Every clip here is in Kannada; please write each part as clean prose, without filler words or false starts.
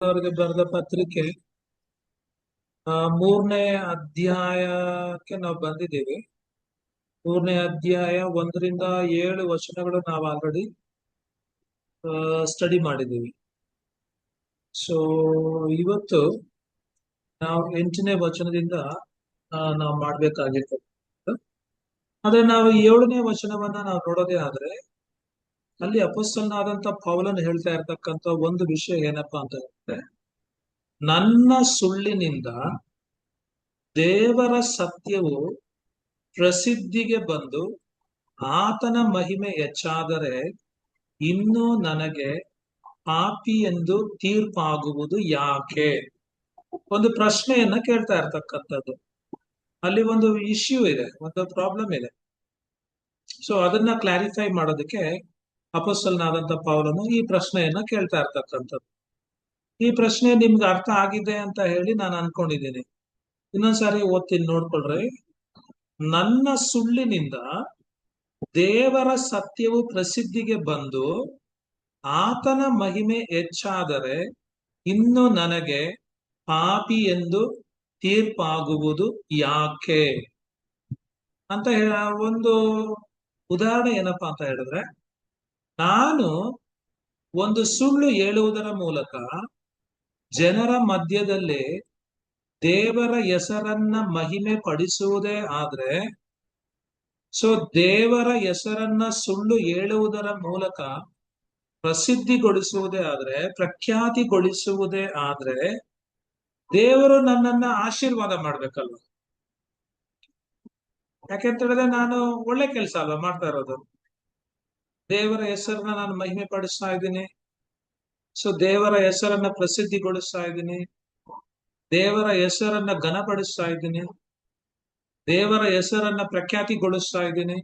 ಅವರಿಗೆ ಬರೆದ ಪತ್ರಿಕೆ ಮೂರನೇ ಅಧ್ಯಾಯಕ್ಕೆ ನಾವು ಬಂದಿದ್ದೀವಿ. ಮೂರನೇ ಅಧ್ಯಾಯ 1 ರಿಂದ 7 ವಚನಗಳು ನಾವು ಆಲ್ರೆಡಿ ಸ್ಟಡಿ ಮಾಡಿದ್ದೀವಿ. ಸೊ ಇವತ್ತು ನಾವು 8ನೇ ವಚನದಿಂದ ನಾವು ಮಾಡ್ಬೇಕಾಗಿರ್ತದೆ. ಆದ್ರೆ ನಾವು 7ನೇ ವಚನವನ್ನ ನಾವು ನೋಡೋದೇ ಆದ್ರೆ ಅಲ್ಲಿ ಅಪೊಸ್ತಲನಾದಂತ ಪೌಲನು ಹೇಳ್ತಾ ಇರ್ತಕ್ಕಂಥ ಒಂದು ವಿಷಯ ಏನಪ್ಪಾ ಅಂತ ಹೇಳಿದ್ರೆ, ನನ್ನ ಸುಳ್ಳಿನಿಂದ ದೇವರ ಸತ್ಯವು ಪ್ರಸಿದ್ಧಿಗೆ ಬಂದು ಆತನ ಮಹಿಮೆ ಹೆಚ್ಚಾದರೆ ಇನ್ನು ನನಗೆ ಪಾಪಿ ಎಂದು ತೀರ್ಪಾಗುವುದು ಯಾಕೆ? ಒಂದು ಪ್ರಶ್ನೆಯನ್ನ ಕೇಳ್ತಾ ಇರ್ತಕ್ಕಂಥದ್ದು. ಅಲ್ಲಿ ಒಂದು ಇಶ್ಯೂ ಇದೆ, ಒಂದು ಪ್ರಾಬ್ಲಮ್ ಇದೆ. ಸೊ ಅದನ್ನ ಕ್ಲಾರಿಫೈ ಮಾಡೋದಕ್ಕೆ ಅಪೊಸ್ತಲನಾದಂತ ಪೌಲನು ಈ ಪ್ರಶ್ನೆಯನ್ನ ಕೇಳ್ತಾ ಇರ್ತಕ್ಕಂಥದ್ದು. ಈ ಪ್ರಶ್ನೆ ನಿಮ್ಗೆ ಅರ್ಥ ಆಗಿದೆ ಅಂತ ಹೇಳಿ ನಾನು ಅನ್ಕೊಂಡಿದ್ದೀನಿ. ಇನ್ನೊಂದ್ಸಾರಿ ಓದ್ತೀನಿ, ನೋಡ್ಕೊಳ್ರಿ. ನನ್ನ ಸುಳ್ಳಿನಿಂದ ದೇವರ ಸತ್ಯವು ಪ್ರಸಿದ್ಧಿಗೆ ಬಂದು ಆತನ ಮಹಿಮೆ ಹೆಚ್ಚಾದರೆ ಇನ್ನು ನನಗೆ ಪಾಪಿ ಎಂದು ತೀರ್ಪಾಗುವುದು ಯಾಕೆ ಅಂತ ಒಂದು ಉದಾಹರಣೆ ಏನಪ್ಪಾ ಅಂತ ಹೇಳಿದ್ರೆ, ನಾನು ಒಂದು ಸುಳ್ಳು ಹೇಳುವುದರ ಮೂಲಕ ಜನರ ಮಧ್ಯದಲ್ಲಿ ದೇವರ ಹೆಸರನ್ನ ಮಹಿಮೆ ಪಡಿಸುವುದೇ ಆದ್ರೆ, ಸೊ ದೇವರ ಹೆಸರನ್ನ ಸುಳ್ಳು ಹೇಳುವುದರ ಮೂಲಕ ಪ್ರಸಿದ್ಧಿಗೊಳಿಸುವುದೇ ಆದ್ರೆ, ಪ್ರಖ್ಯಾತಿಗೊಳಿಸುವುದೇ ಆದ್ರೆ, ದೇವರು ನನ್ನನ್ನ ಆಶೀರ್ವಾದ ಮಾಡ್ಬೇಕಲ್ವ? ಯಾಕೆಂತ ಹೇಳಿದ್ರೆ ನಾನು ಒಳ್ಳೆ ಕೆಲಸ ಅಲ್ವಾ ಮಾಡ್ತಾ ಇರೋದು. ದೇವರ ಹೆಸರನ್ನ ನಾನು ಮಹಿಮೆ ಪಡಿಸ್ತಾ ಇದ್ದೀನಿ. ಸೊ ದೇವರ ಹೆಸರನ್ನ ಪ್ರಸಿದ್ಧಿಗೊಳಿಸ್ತಾ ಇದ್ದೀನಿ, ದೇವರ ಹೆಸರನ್ನ ಘನಪಡಿಸ್ತಾ ಇದ್ದೀನಿ, ದೇವರ ಹೆಸರನ್ನ ಪ್ರಖ್ಯಾತಿಗೊಳಿಸ್ತಾ ಇದ್ದೀನಿ.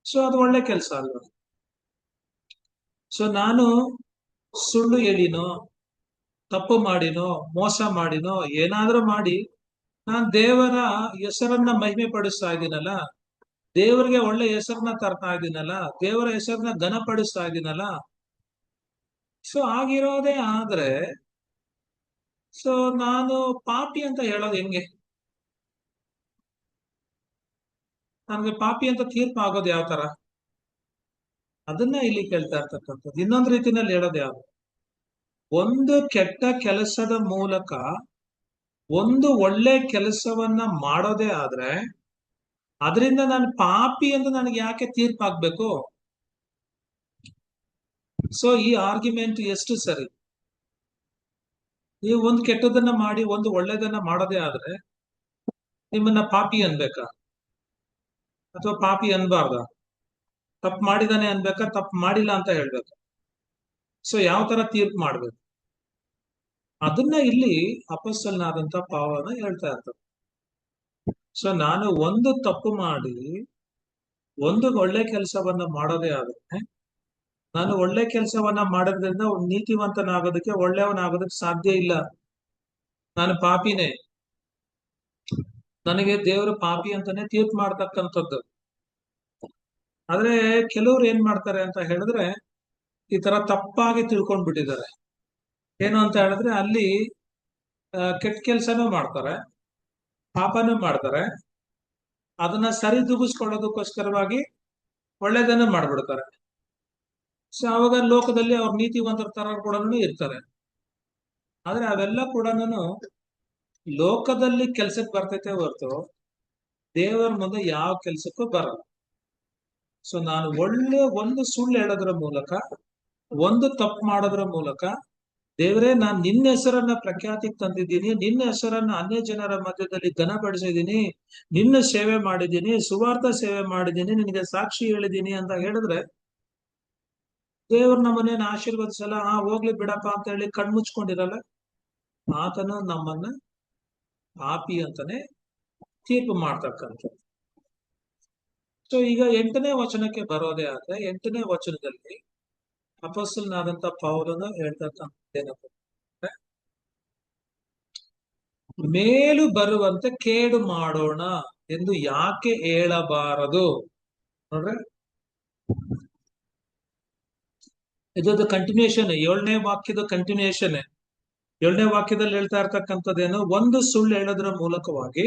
ಸೊ ಅದು ಒಳ್ಳೆ ಕೆಲಸ ಅಲ್ವಾ? ಸೊ ನಾನು ಸುಳ್ಳು ಹೇಳಿನೋ, ತಪ್ಪು ಮಾಡಿನೋ, ಮೋಸ ಮಾಡಿನೋ, ಏನಾದ್ರೂ ಮಾಡಿ ನಾನ್ ದೇವರ ಹೆಸರನ್ನ ಮಹಿಮೆ ಪಡಿಸ್ತಾ ಇದ್ದೀನಲ್ಲ, ದೇವರಿಗೆ ಒಳ್ಳೆ ಹೆಸರನ್ನ ತರ್ತಾ ಇದ್ದೀನಲ್ಲ, ದೇವರ ಹೆಸರನ್ನ ಘನಪಡಿಸ್ತಾ ಇದ್ದೀನಲ್ಲ. ಸೊ ಆಗಿರೋದೇ ಆದ್ರೆ ಸೊ ನಾನು ಪಾಪಿ ಅಂತ ಹೇಳೋದು ಹೆಂಗೆ? ನನ್ಗೆ ಪಾಪಿ ಅಂತ ತೀರ್ಪು ಆಗೋದು ಯಾವ ತರ? ಅದನ್ನ ಇಲ್ಲಿ ಕೇಳ್ತಾ ಇರ್ತಕ್ಕಂಥದ್ದು. ಇನ್ನೊಂದು ರೀತಿನಲ್ಲಿ ಹೇಳೋದು ಯಾವ್ದು? ಒಂದು ಕೆಟ್ಟ ಕೆಲಸದ ಮೂಲಕ ಒಂದು ಒಳ್ಳೆ ಕೆಲಸವನ್ನ ಮಾಡೋದೇ ಆದ್ರೆ ಅದರಿಂದ ನಾನು ಪಾಪಿ ಅಂತ ನನಗೆ ಯಾಕೆ ತೀರ್ಪಾಗ್ಬೇಕು? ಸೊ ಈ ಆರ್ಗ್ಯುಮೆಂಟ್ ಎಷ್ಟು ಸರಿ? ನೀವು ಒಂದು ಕೆಟ್ಟದನ್ನ ಮಾಡಿ ಒಂದು ಒಳ್ಳೇದನ್ನ ಮಾಡೋದೇ ಆದ್ರೆ ನಿಮ್ಮನ್ನ ಪಾಪಿ ಅನ್ಬೇಕಾ ಅಥವಾ ಪಾಪಿ ಅನ್ಬಾರ್ದ? ತಪ್ಪು ಮಾಡಿದಾನೆ ಅನ್ಬೇಕಾ, ತಪ್ಪು ಮಾಡಿಲ್ಲ ಅಂತ ಹೇಳ್ಬೇಕು? ಸೊ ಯಾವ ತರ ತೀರ್ಪು ಮಾಡ್ಬೇಕು? ಅದನ್ನ ಇಲ್ಲಿ ಅಪೊಸ್ತಲನಾದಂತ ಪೌಲನು ಹೇಳ್ತಾ ಇರ್ತಾರೆ. ಸೊ ನಾನು ಒಂದು ತಪ್ಪು ಮಾಡಿ ಒಂದು ಒಳ್ಳೆ ಕೆಲಸವನ್ನ ಮಾಡೋದೇ ಆದ್ರೆ, ನಾನು ಒಳ್ಳೆ ಕೆಲಸವನ್ನ ಮಾಡೋದ್ರಿಂದ ನೀತಿವಂತನಾಗೋದಕ್ಕೆ, ಒಳ್ಳೆಯವನಾಗೋದಕ್ಕೆ ಸಾಧ್ಯ ಇಲ್ಲ. ನಾನು ಪಾಪಿನೇ. ನನಗೆ ದೇವರು ಪಾಪಿ ಅಂತಾನೆ ತೀರ್ಪು ಮಾಡ್ತಕ್ಕಂಥದ್ದು. ಆದ್ರೆ ಕೆಲವ್ರು ಏನ್ ಮಾಡ್ತಾರೆ ಅಂತ ಹೇಳಿದ್ರೆ, ಈ ತರ ತಪ್ಪಾಗಿ ತಿಳ್ಕೊಂಡ್ಬಿಟ್ಟಿದ್ದಾರೆ. ಏನು ಅಂತ ಹೇಳಿದ್ರೆ ಅಲ್ಲಿ ಕೆಟ್ಟ ಕೆಲ್ಸನೂ ಮಾಡ್ತಾರೆ, ಪಾಪನೂ ಮಾಡ್ತಾರೆ, ಅದನ್ನ ಸರಿದೂಗಿಸ್ಕೊಳ್ಳೋದಕ್ಕೋಸ್ಕರವಾಗಿ ಒಳ್ಳೇದನ್ನ ಮಾಡ್ಬಿಡ್ತಾರೆ. ಸೊ ಅವಾಗ ಲೋಕದಲ್ಲಿ ಅವ್ರ ನೀತಿವಂತರ ತರ ಕೂಡ ಇರ್ತಾರೆ. ಆದ್ರೆ ಅವೆಲ್ಲ ಕೂಡ ಲೋಕದಲ್ಲಿ ಕೆಲ್ಸಕ್ಕೆ ಬರ್ತೈತೆ ಹೊರತು ದೇವರ ಮುಂದೆ ಯಾವ ಕೆಲ್ಸಕ್ಕೂ ಬರಲ್ಲ. ಸೊ ನಾನು ಒಳ್ಳೆ ಒಂದು ಸುಳ್ಳು ಹೇಳೋದ್ರ ಮೂಲಕ, ಒಂದು ತಪ್ಪು ಮಾಡೋದ್ರ ಮೂಲಕ, ದೇವರೇ ನಾನು ನಿನ್ನ ಹೆಸರನ್ನ ಪ್ರಖ್ಯಾತಿಗೆ ತಂದಿದ್ದೀನಿ, ನಿನ್ನ ಹೆಸರನ್ನ ಅನ್ಯ ಜನರ ಮಧ್ಯದಲ್ಲಿ ಘನಪಡಿಸಿದ್ದೀನಿ, ನಿನ್ನ ಸೇವೆ ಮಾಡಿದ್ದೀನಿ, ಸುವಾರ್ಥ ಸೇವೆ ಮಾಡಿದ್ದೀನಿ, ನಿನಗೆ ಸಾಕ್ಷಿ ಹೇಳಿದ್ದೀನಿ ಅಂತ ಹೇಳಿದ್ರೆ ದೇವ್ರ ನಮ್ಮನೇನ ಆಶೀರ್ವದಿಸಲ್ಲ. ಹೋಗ್ಲಿ ಬಿಡಪ್ಪ ಅಂತ ಹೇಳಿ ಕಣ್ಮುಚ್ಕೊಂಡಿರಲ್ಲ. ಆತನು ನಮ್ಮನ್ನ ಪಾಪಿ ಅಂತಾನೆ ತೀರ್ಪು ಮಾಡ್ತಕ್ಕಂಥದ್ದು. ಸೊ ಈಗ 8ನೇ ವಚನಕ್ಕೆ ಬರೋದೇ ಆದ್ರೆ, 8ನೇ ವಚನದಲ್ಲಿ ಅಪೊಸ್ತಲನಾದಂತ ಪೌಲನು ಹೇಳ್ತಕ್ಕಂಥದ್ದೇನಪ್ಪ ಅಂದ್ರೆ, ಮೇಲು ಬರುವಂತೆ ಕೇಡು ಮಾಡೋಣ ಎಂದು ಯಾಕೆ ಹೇಳಬಾರದು? ನೋಡ್ರೆ, ಇದೊಂದು ಕಂಟಿನ್ಯೂಷನ್, 7ನೇ ವಾಕ್ಯದ ಕಂಟಿನ್ಯೂಷನ್. 7ನೇ ವಾಕ್ಯದಲ್ಲಿ ಹೇಳ್ತಾ ಇರ್ತಕ್ಕಂಥದ್ದೇನು, ಒಂದು ಸುಳ್ಳು ಹೇಳೋದ್ರ ಮೂಲಕವಾಗಿ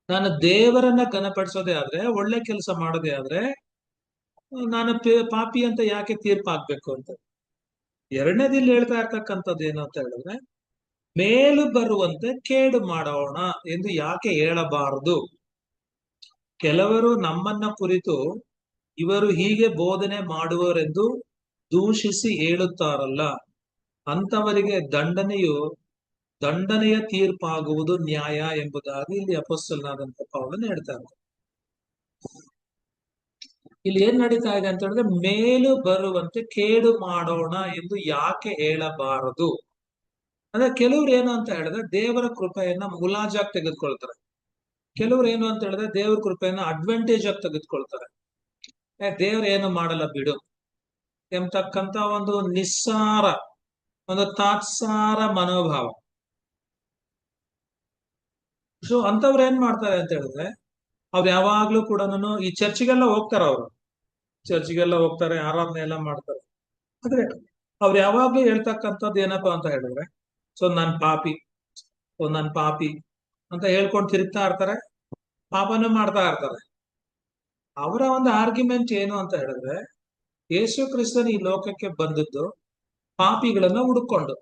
ನಾನು ದೇವರನ್ನ ಘನಪಡಿಸೋದೇ ಆದ್ರೆ, ಒಳ್ಳೆ ಕೆಲಸ ಮಾಡೋದೇ ಆದ್ರೆ, ನಾನು ಪಾಪಿ ಅಂತ ಯಾಕೆ ತೀರ್ಪಾಗ್ಬೇಕು ಅಂತ. 2ನೇದಿಲ್ಲಿ ಹೇಳ್ತಾ ಇರ್ತಕ್ಕಂಥದ್ದು ಏನು ಅಂತ ಹೇಳಿದ್ರೆ, ಮೇಲು ಬರುವಂತೆ ಕೇಡು ಮಾಡೋಣ ಎಂದು ಯಾಕೆ ಹೇಳಬಾರದು. ಕೆಲವರು ನಮ್ಮನ್ನ ಕುರಿತು ಇವರು ಹೀಗೆ ಬೋಧನೆ ಮಾಡುವರೆಂದು ದೂಷಿಸಿ ಹೇಳುತ್ತಾರಲ್ಲ, ಅಂತವರಿಗೆ ದಂಡನೆಯ ತೀರ್ಪಾಗುವುದು ನ್ಯಾಯ ಎಂಬುದಾಗಿ ಇಲ್ಲಿ ಅಪೊಸ್ತಲನಾದಂತ ಪೌಲನು ಹೇಳ್ತಾ ಇದ್ದಾರೆ. ಇಲ್ಲಿ ಏನ್ ನಡೀತಾ ಇದೆ ಅಂತ ಹೇಳಿದ್ರೆ, ಮೇಲು ಬರುವಂತೆ ಕೇಡು ಮಾಡೋಣ ಎಂದು ಯಾಕೆ ಹೇಳಬಾರದು. ಅಂದ್ರೆ ಕೆಲವ್ರು ಏನು ಅಂತ ಹೇಳಿದ್ರೆ ದೇವರ ಕೃಪೆಯನ್ನ ಮುಲಾಜಾಗಿ ತೆಗೆದುಕೊಳ್ತಾರೆ. ಕೆಲವ್ರು ಏನು ಅಂತ ಹೇಳಿದ್ರೆ ದೇವರ ಕೃಪೆಯನ್ನ ಅಡ್ವಾಂಟೇಜ್ ಆಗಿ ತೆಗೆದುಕೊಳ್ತಾರೆ. ದೇವ್ರು ಏನು ಮಾಡಲ್ಲ ಬಿಡು ಎಂಬತಕ್ಕಂತ ಒಂದು ನಿಸ್ಸಾರ, ಒಂದು ತಾತ್ಸಾರ ಮನೋಭಾವ. ಸೊ ಅಂತವ್ರು ಏನ್ ಮಾಡ್ತಾರೆ ಅಂತ ಹೇಳಿದ್ರೆ, ಅವ್ರು ಯಾವಾಗ್ಲೂ ಕೂಡ ಈ ಚರ್ಚಿಗೆಲ್ಲ ಹೋಗ್ತಾರ, ಅವರು ಚರ್ಚಿಗೆಲ್ಲ ಹೋಗ್ತಾರೆ, ಆರಾಧನೆ ಎಲ್ಲ ಮಾಡ್ತಾರೆ. ಆದ್ರೆ ಅವ್ರು ಯಾವಾಗ್ಲೂ ಹೇಳ್ತಕ್ಕಂಥದ್ದು ಏನಪ್ಪಾ ಅಂತ ಹೇಳಿದ್ರೆ, ಸೊ ನನ್ ಪಾಪಿ ಅಂತ ಹೇಳ್ಕೊಂಡು ತಿರುಗ್ತಾ ಇರ್ತಾರೆ, ಪಾಪನೂ ಮಾಡ್ತಾ ಇರ್ತಾರೆ. ಅವರ ಒಂದು ಆರ್ಗ್ಯುಮೆಂಟ್ ಏನು ಅಂತ ಹೇಳಿದ್ರೆ, ಯೇಸು ಕ್ರಿಸ್ತನ ಈ ಲೋಕಕ್ಕೆ ಬಂದದ್ದು ಪಾಪಿಗಳನ್ನ ಹುಡುಕೊಂಡು,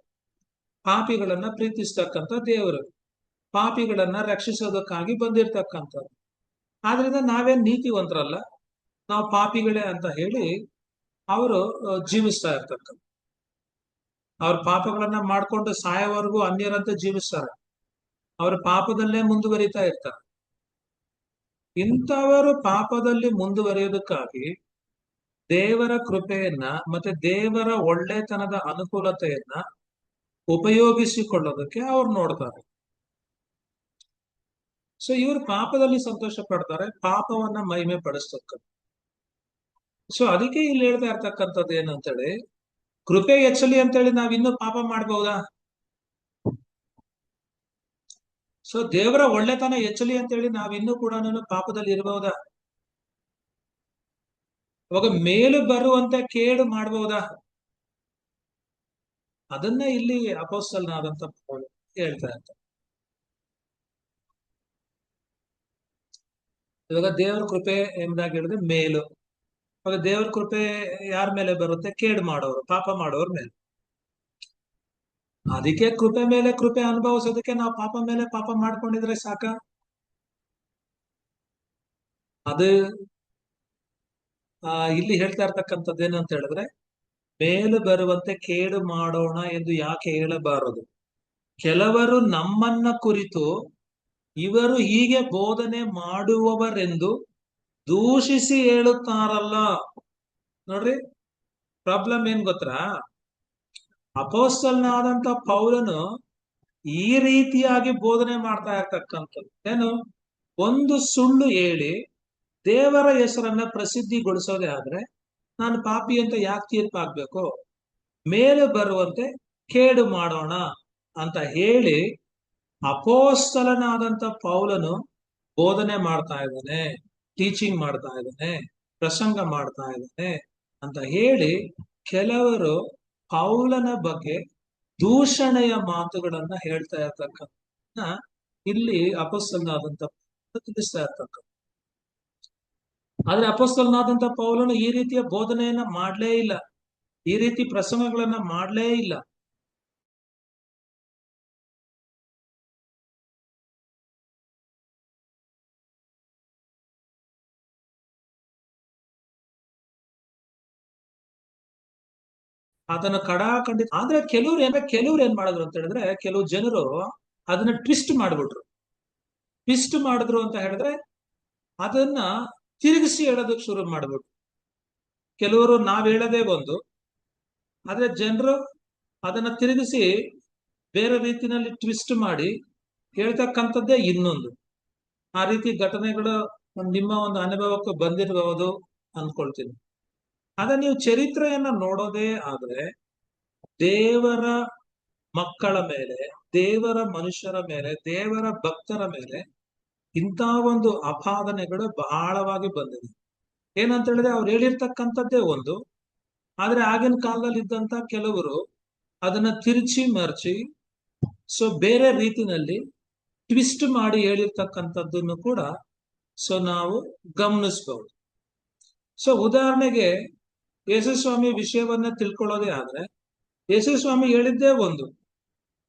ಪಾಪಿಗಳನ್ನ ಪ್ರೀತಿಸ್ತಕ್ಕಂಥ ದೇವರು, ಪಾಪಿಗಳನ್ನ ರಕ್ಷಿಸೋದಕ್ಕಾಗಿ ಬಂದಿರ್ತಕ್ಕಂಥದ್ದು. ಆದ್ರಿಂದ ನಾವೇನ್ ನೀತಿವಂತರಲ್ಲ, ನಾವು ಪಾಪಿಗಳೇ ಅಂತ ಹೇಳಿ ಅವರು ಜೀವಿಸ್ತಾ ಇರ್ತಕ್ಕಂಥ, ಅವ್ರ ಪಾಪಗಳನ್ನ ಮಾಡ್ಕೊಂಡು ಸಾಯೋವರೆಗೂ ಅನ್ಯರಂತೆ ಜೀವಿಸ್ತಾರೆ, ಅವ್ರ ಪಾಪದಲ್ಲೇ ಮುಂದುವರಿತಾ ಇರ್ತಾರೆ. ಇಂಥವರು ಪಾಪದಲ್ಲಿ ಮುಂದುವರಿಯೋದಕ್ಕಾಗಿ ದೇವರ ಕೃಪೆಯನ್ನ ಮತ್ತೆ ದೇವರ ಒಳ್ಳೆತನದ ಅನುಕೂಲತೆಯನ್ನ ಉಪಯೋಗಿಸಿಕೊಳ್ಳೋದಕ್ಕೆ ಅವ್ರು ನೋಡ್ತಾರೆ. ಸೊ ಇವರು ಪಾಪದಲ್ಲಿ ಸಂತೋಷ ಪಡ್ತಾರೆ, ಪಾಪವನ್ನ ಮಹಿಮೆ ಪಡಿಸ್ತಕ್ಕ. ಸೊ ಅದಕ್ಕೆ ಇಲ್ಲಿ ಹೇಳ್ತಾ ಇರ್ತಕ್ಕಂಥದ್ದು ಏನು ಅಂತೇಳಿ, ಕೃಪೆ ಹೆಚ್ಚಲಿ ಅಂತೇಳಿ ನಾವ್ ಇನ್ನೂ ಪಾಪ ಮಾಡ್ಬಹುದಾ? ಸೊ ದೇವರ ಒಳ್ಳೆತನ ಹೆಚ್ಚಲಿ ಅಂತೇಳಿ ನಾವ್ ಇನ್ನೂ ಕೂಡ ಪಾಪದಲ್ಲಿ ಇರಬಹುದಾ? ಅವಾಗ ಮೇಲು ಬರುವಂತ ಕೇಡು ಮಾಡಬಹುದಾ? ಅದನ್ನ ಇಲ್ಲಿ ಅಪೊಸ್ತಲನಾದಂತ ಪೌಲ ಹೇಳ್ತಾ ಇರ್ತಾರೆ. ಇವಾಗ ದೇವರ ಕೃಪೆ ಎಂಬುದಾಗಿ ಹೇಳಿದ್ರೆ ಮೇಲು. ಅವಾಗ ದೇವರ ಕೃಪೆ ಯಾರ ಮೇಲೆ ಬರುತ್ತೆ? ಕೇಡು ಮಾಡೋರು, ಪಾಪ ಮಾಡೋರ್ ಮೇಲೆ. ಅದಕ್ಕೆ ಕೃಪೆ ಮೇಲೆ ಕೃಪೆ ಅನುಭವಿಸೋದಕ್ಕೆ ನಾವು ಪಾಪ ಮೇಲೆ ಪಾಪ ಮಾಡ್ಕೊಂಡಿದ್ರೆ ಸಾಕ? ಅದು ಇಲ್ಲಿ ಹೇಳ್ತಾ ಇರ್ತಕ್ಕಂಥದ್ದು ಏನು ಅಂತ ಹೇಳಿದ್ರೆ, ಮೇಲು ಬರುವಂತೆ ಕೇಡು ಮಾಡೋಣ ಎಂದು ಯಾಕೆ ಹೇಳಬಾರದು. ಕೆಲವರು ನಮ್ಮನ್ನ ಕುರಿತು ಇವರು ಹೀಗೆ ಬೋಧನೆ ಮಾಡುವವರೆಂದು ದೂಷಿಸಿ ಹೇಳುತ್ತಾರಲ್ಲ. ನೋಡ್ರಿ, ಪ್ರಾಬ್ಲಮ್ ಏನ್ ಗೊತ್ತಾ? ಅಪೊಸ್ತಲನಾದಂತ ಪೌಲನು ಈ ರೀತಿಯಾಗಿ ಬೋಧನೆ ಮಾಡ್ತಾ ಇರ್ತಕ್ಕಂಥದ್ದು ಏನು, ಒಂದು ಸುಳ್ಳು ಹೇಳಿ ದೇವರ ಹೆಸರನ್ನ ಪ್ರಸಿದ್ಧಿಗೊಳಿಸೋದೇ ಆದ್ರೆ ನಾನು ಪಾಪಿ ಅಂತ ಯಾಕೆ ತೀರ್ಪಾಗ್ಬೇಕು? ಮೇಲೆ ಬರುವಂತೆ ಕೇಡು ಮಾಡೋಣ ಅಂತ ಹೇಳಿ ಅಪೊಸ್ತಲನಾದಂತ ಪೌಲನು ಬೋಧನೆ ಮಾಡ್ತಾ ಇದ್ದಾನೆ, ಟೀಚಿಂಗ್ ಮಾಡ್ತಾ ಇದ್ದಾನೆ, ಪ್ರಸಂಗ ಮಾಡ್ತಾ ಇದ್ದಾನೆ ಅಂತ ಹೇಳಿ ಕೆಲವರು ಪೌಲನ ಬಗ್ಗೆ ದೂಷಣೆಯ ಮಾತುಗಳನ್ನ ಹೇಳ್ತಾ ಇರ್ತಕ್ಕಂಥ ಇಲ್ಲಿ ಅಪೊಸ್ತಲನಾದಂತ ತಿಳಿಸ್ತಾ ಇರ್ತಕ್ಕಂಥ. ಆದ್ರೆ ಅಪೊಸ್ತಲನಾದಂತ ಪೌಲನು ಈ ರೀತಿಯ ಬೋಧನೆಯನ್ನ ಮಾಡ್ಲೇ ಇಲ್ಲ, ಈ ರೀತಿ ಪ್ರಸಂಗಗಳನ್ನ ಮಾಡ್ಲೇ ಇಲ್ಲ. ಅದನ್ನ ಕಡಾಖಂಡಿತ. ಆದ್ರೆ ಕೆಲವ್ರು ಏನ್ ಮಾಡಿದ್ರು ಅಂತ ಹೇಳಿದ್ರೆ, ಕೆಲವು ಜನರು ಅದನ್ನ ಟ್ವಿಸ್ಟ್ ಮಾಡ್ಬಿಟ್ರು. ಟ್ವಿಸ್ಟ್ ಮಾಡಿದ್ರು ಅಂತ ಹೇಳಿದ್ರೆ ಅದನ್ನ ತಿರುಗಿಸಿ ಹೇಳೋದಕ್ಕೆ ಶುರು ಮಾಡ್ಬಿಟ್ರು. ಕೆಲವರು ನಾವ್ ಹೇಳೋದೇ ಒಂದು, ಆದ್ರೆ ಜನರು ಅದನ್ನ ತಿರುಗಿಸಿ ಬೇರೆ ರೀತಿನಲ್ಲಿ ಟ್ವಿಸ್ಟ್ ಮಾಡಿ ಹೇಳ್ತಕ್ಕಂಥದ್ದೇ ಇನ್ನೊಂದು. ಆ ರೀತಿ ಘಟನೆಗಳು ನಿಮ್ಮ ಒಂದು ಅನುಭವಕ್ಕೆ ಬಂದಿರಬಹುದು ಅನ್ಕೊಳ್ತೀನಿ. ಆದ್ರೆ ನೀವು ಚರಿತ್ರೆಯನ್ನ ನೋಡೋದೇ ಆದ್ರೆ ದೇವರ ಮಕ್ಕಳ ಮೇಲೆ, ದೇವರ ಮನುಷ್ಯರ ಮೇಲೆ, ದೇವರ ಭಕ್ತರ ಮೇಲೆ ಇಂಥ ಒಂದು ಅಪಾದನೆಗಳು ಬಹಳವಾಗಿ ಬಂದಿದೆ. ಏನಂತ ಹೇಳಿದ್ರೆ ಅವ್ರು ಹೇಳಿರ್ತಕ್ಕಂಥದ್ದೇ ಒಂದು, ಆದ್ರೆ ಆಗಿನ ಕಾಲದಲ್ಲಿ ಇದ್ದಂತ ಕೆಲವರು ಅದನ್ನ ತಿರುಚಿ ಮರ್ಚಿ ಸೊ ಬೇರೆ ರೀತಿನಲ್ಲಿ ಟ್ವಿಸ್ಟ್ ಮಾಡಿ ಹೇಳಿರ್ತಕ್ಕಂಥದ್ದನ್ನು ಕೂಡ ಸೊ ನಾವು ಗಮನಿಸಬಹುದು. ಸೊ ಉದಾಹರಣೆಗೆ ಯೇಸುಸ್ವಾಮಿ ವಿಷಯವನ್ನ ತಿಳ್ಕೊಳ್ಳೋದೇ ಆದ್ರೆ ಯೇಸುಸ್ವಾಮಿ ಹೇಳಿದ್ದೇ ಒಂದು,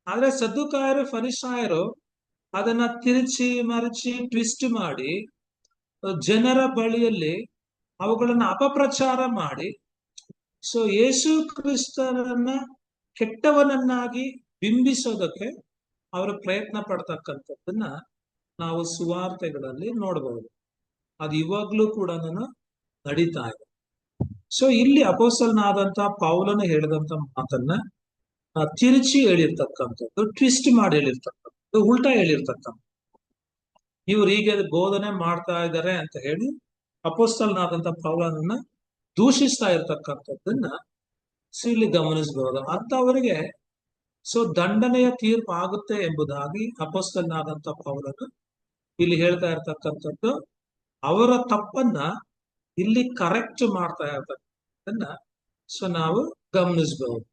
ಆದ್ರೆ ಸದ್ದುಕಾಯರು ಫರಿಸಾಯರು ಅದನ್ನ ತಿರುಚಿ ಮರಚಿ ಟ್ವಿಸ್ಟ್ ಮಾಡಿ ಜನರ ಬಳಿಯಲ್ಲಿ ಅವುಗಳನ್ನ ಅಪಪ್ರಚಾರ ಮಾಡಿ ಸೊ ಯೇಸು ಕ್ರಿಸ್ತರನ್ನ ಕೆಟ್ಟವನನ್ನಾಗಿ ಬಿಂಬಿಸೋದಕ್ಕೆ ಅವರು ಪ್ರಯತ್ನ ಪಡ್ತಕ್ಕಂಥದ್ದನ್ನ ನಾವು ಸುವಾರ್ತೆಗಳಲ್ಲಿ ನೋಡಬಹುದು. ಅದು ಇವಾಗ್ಲೂ ಕೂಡ ನಡೀತಾ ಇದೆ. ಸೊ ಇಲ್ಲಿ ಅಪೊಸ್ತಲನಾದಂತ ಪೌಲನು ಹೇಳಿದಂತ ಮಾತನ್ನ ತಿರುಚಿ ಹೇಳಿರ್ತಕ್ಕಂಥದ್ದು, ಟ್ವಿಸ್ಟ್ ಮಾಡಿ ಹೇಳಿರ್ತಕ್ಕಂಥದ್ದು, ಉಲ್ಟಾ ಹೇಳಿರ್ತಕ್ಕಂಥ, ಇವ್ರು ಹೀಗೆ ಬೋಧನೆ ಮಾಡ್ತಾ ಇದ್ದಾರೆ ಅಂತ ಹೇಳಿ ಅಪೊಸ್ತಲನಾದಂತ ಪೌಲನನ್ನ ದೂಷಿಸ್ತಾ ಇರ್ತಕ್ಕಂಥದ್ದನ್ನ ಇಲ್ಲಿ ಗಮನಿಸಬಹುದು. ಅಂತವರಿಗೆ ಸೊ ದಂಡನೆಯ ತೀರ್ಪು ಆಗುತ್ತೆ ಎಂಬುದಾಗಿ ಅಪೊಸ್ತಲನಾದಂತ ಪೌಲನು ಇಲ್ಲಿ ಹೇಳ್ತಾ ಇರ್ತಕ್ಕಂಥದ್ದು, ಅವರ ತಪ್ಪನ್ನ ಇಲ್ಲಿ ಕರೆಕ್ಟ್ ಮಾಡ್ತಾ ಇರ್ತಕ್ಕಂಥದ್ದನ್ನ ಸೊ ನಾವು ಗಮನಿಸಬಹುದು.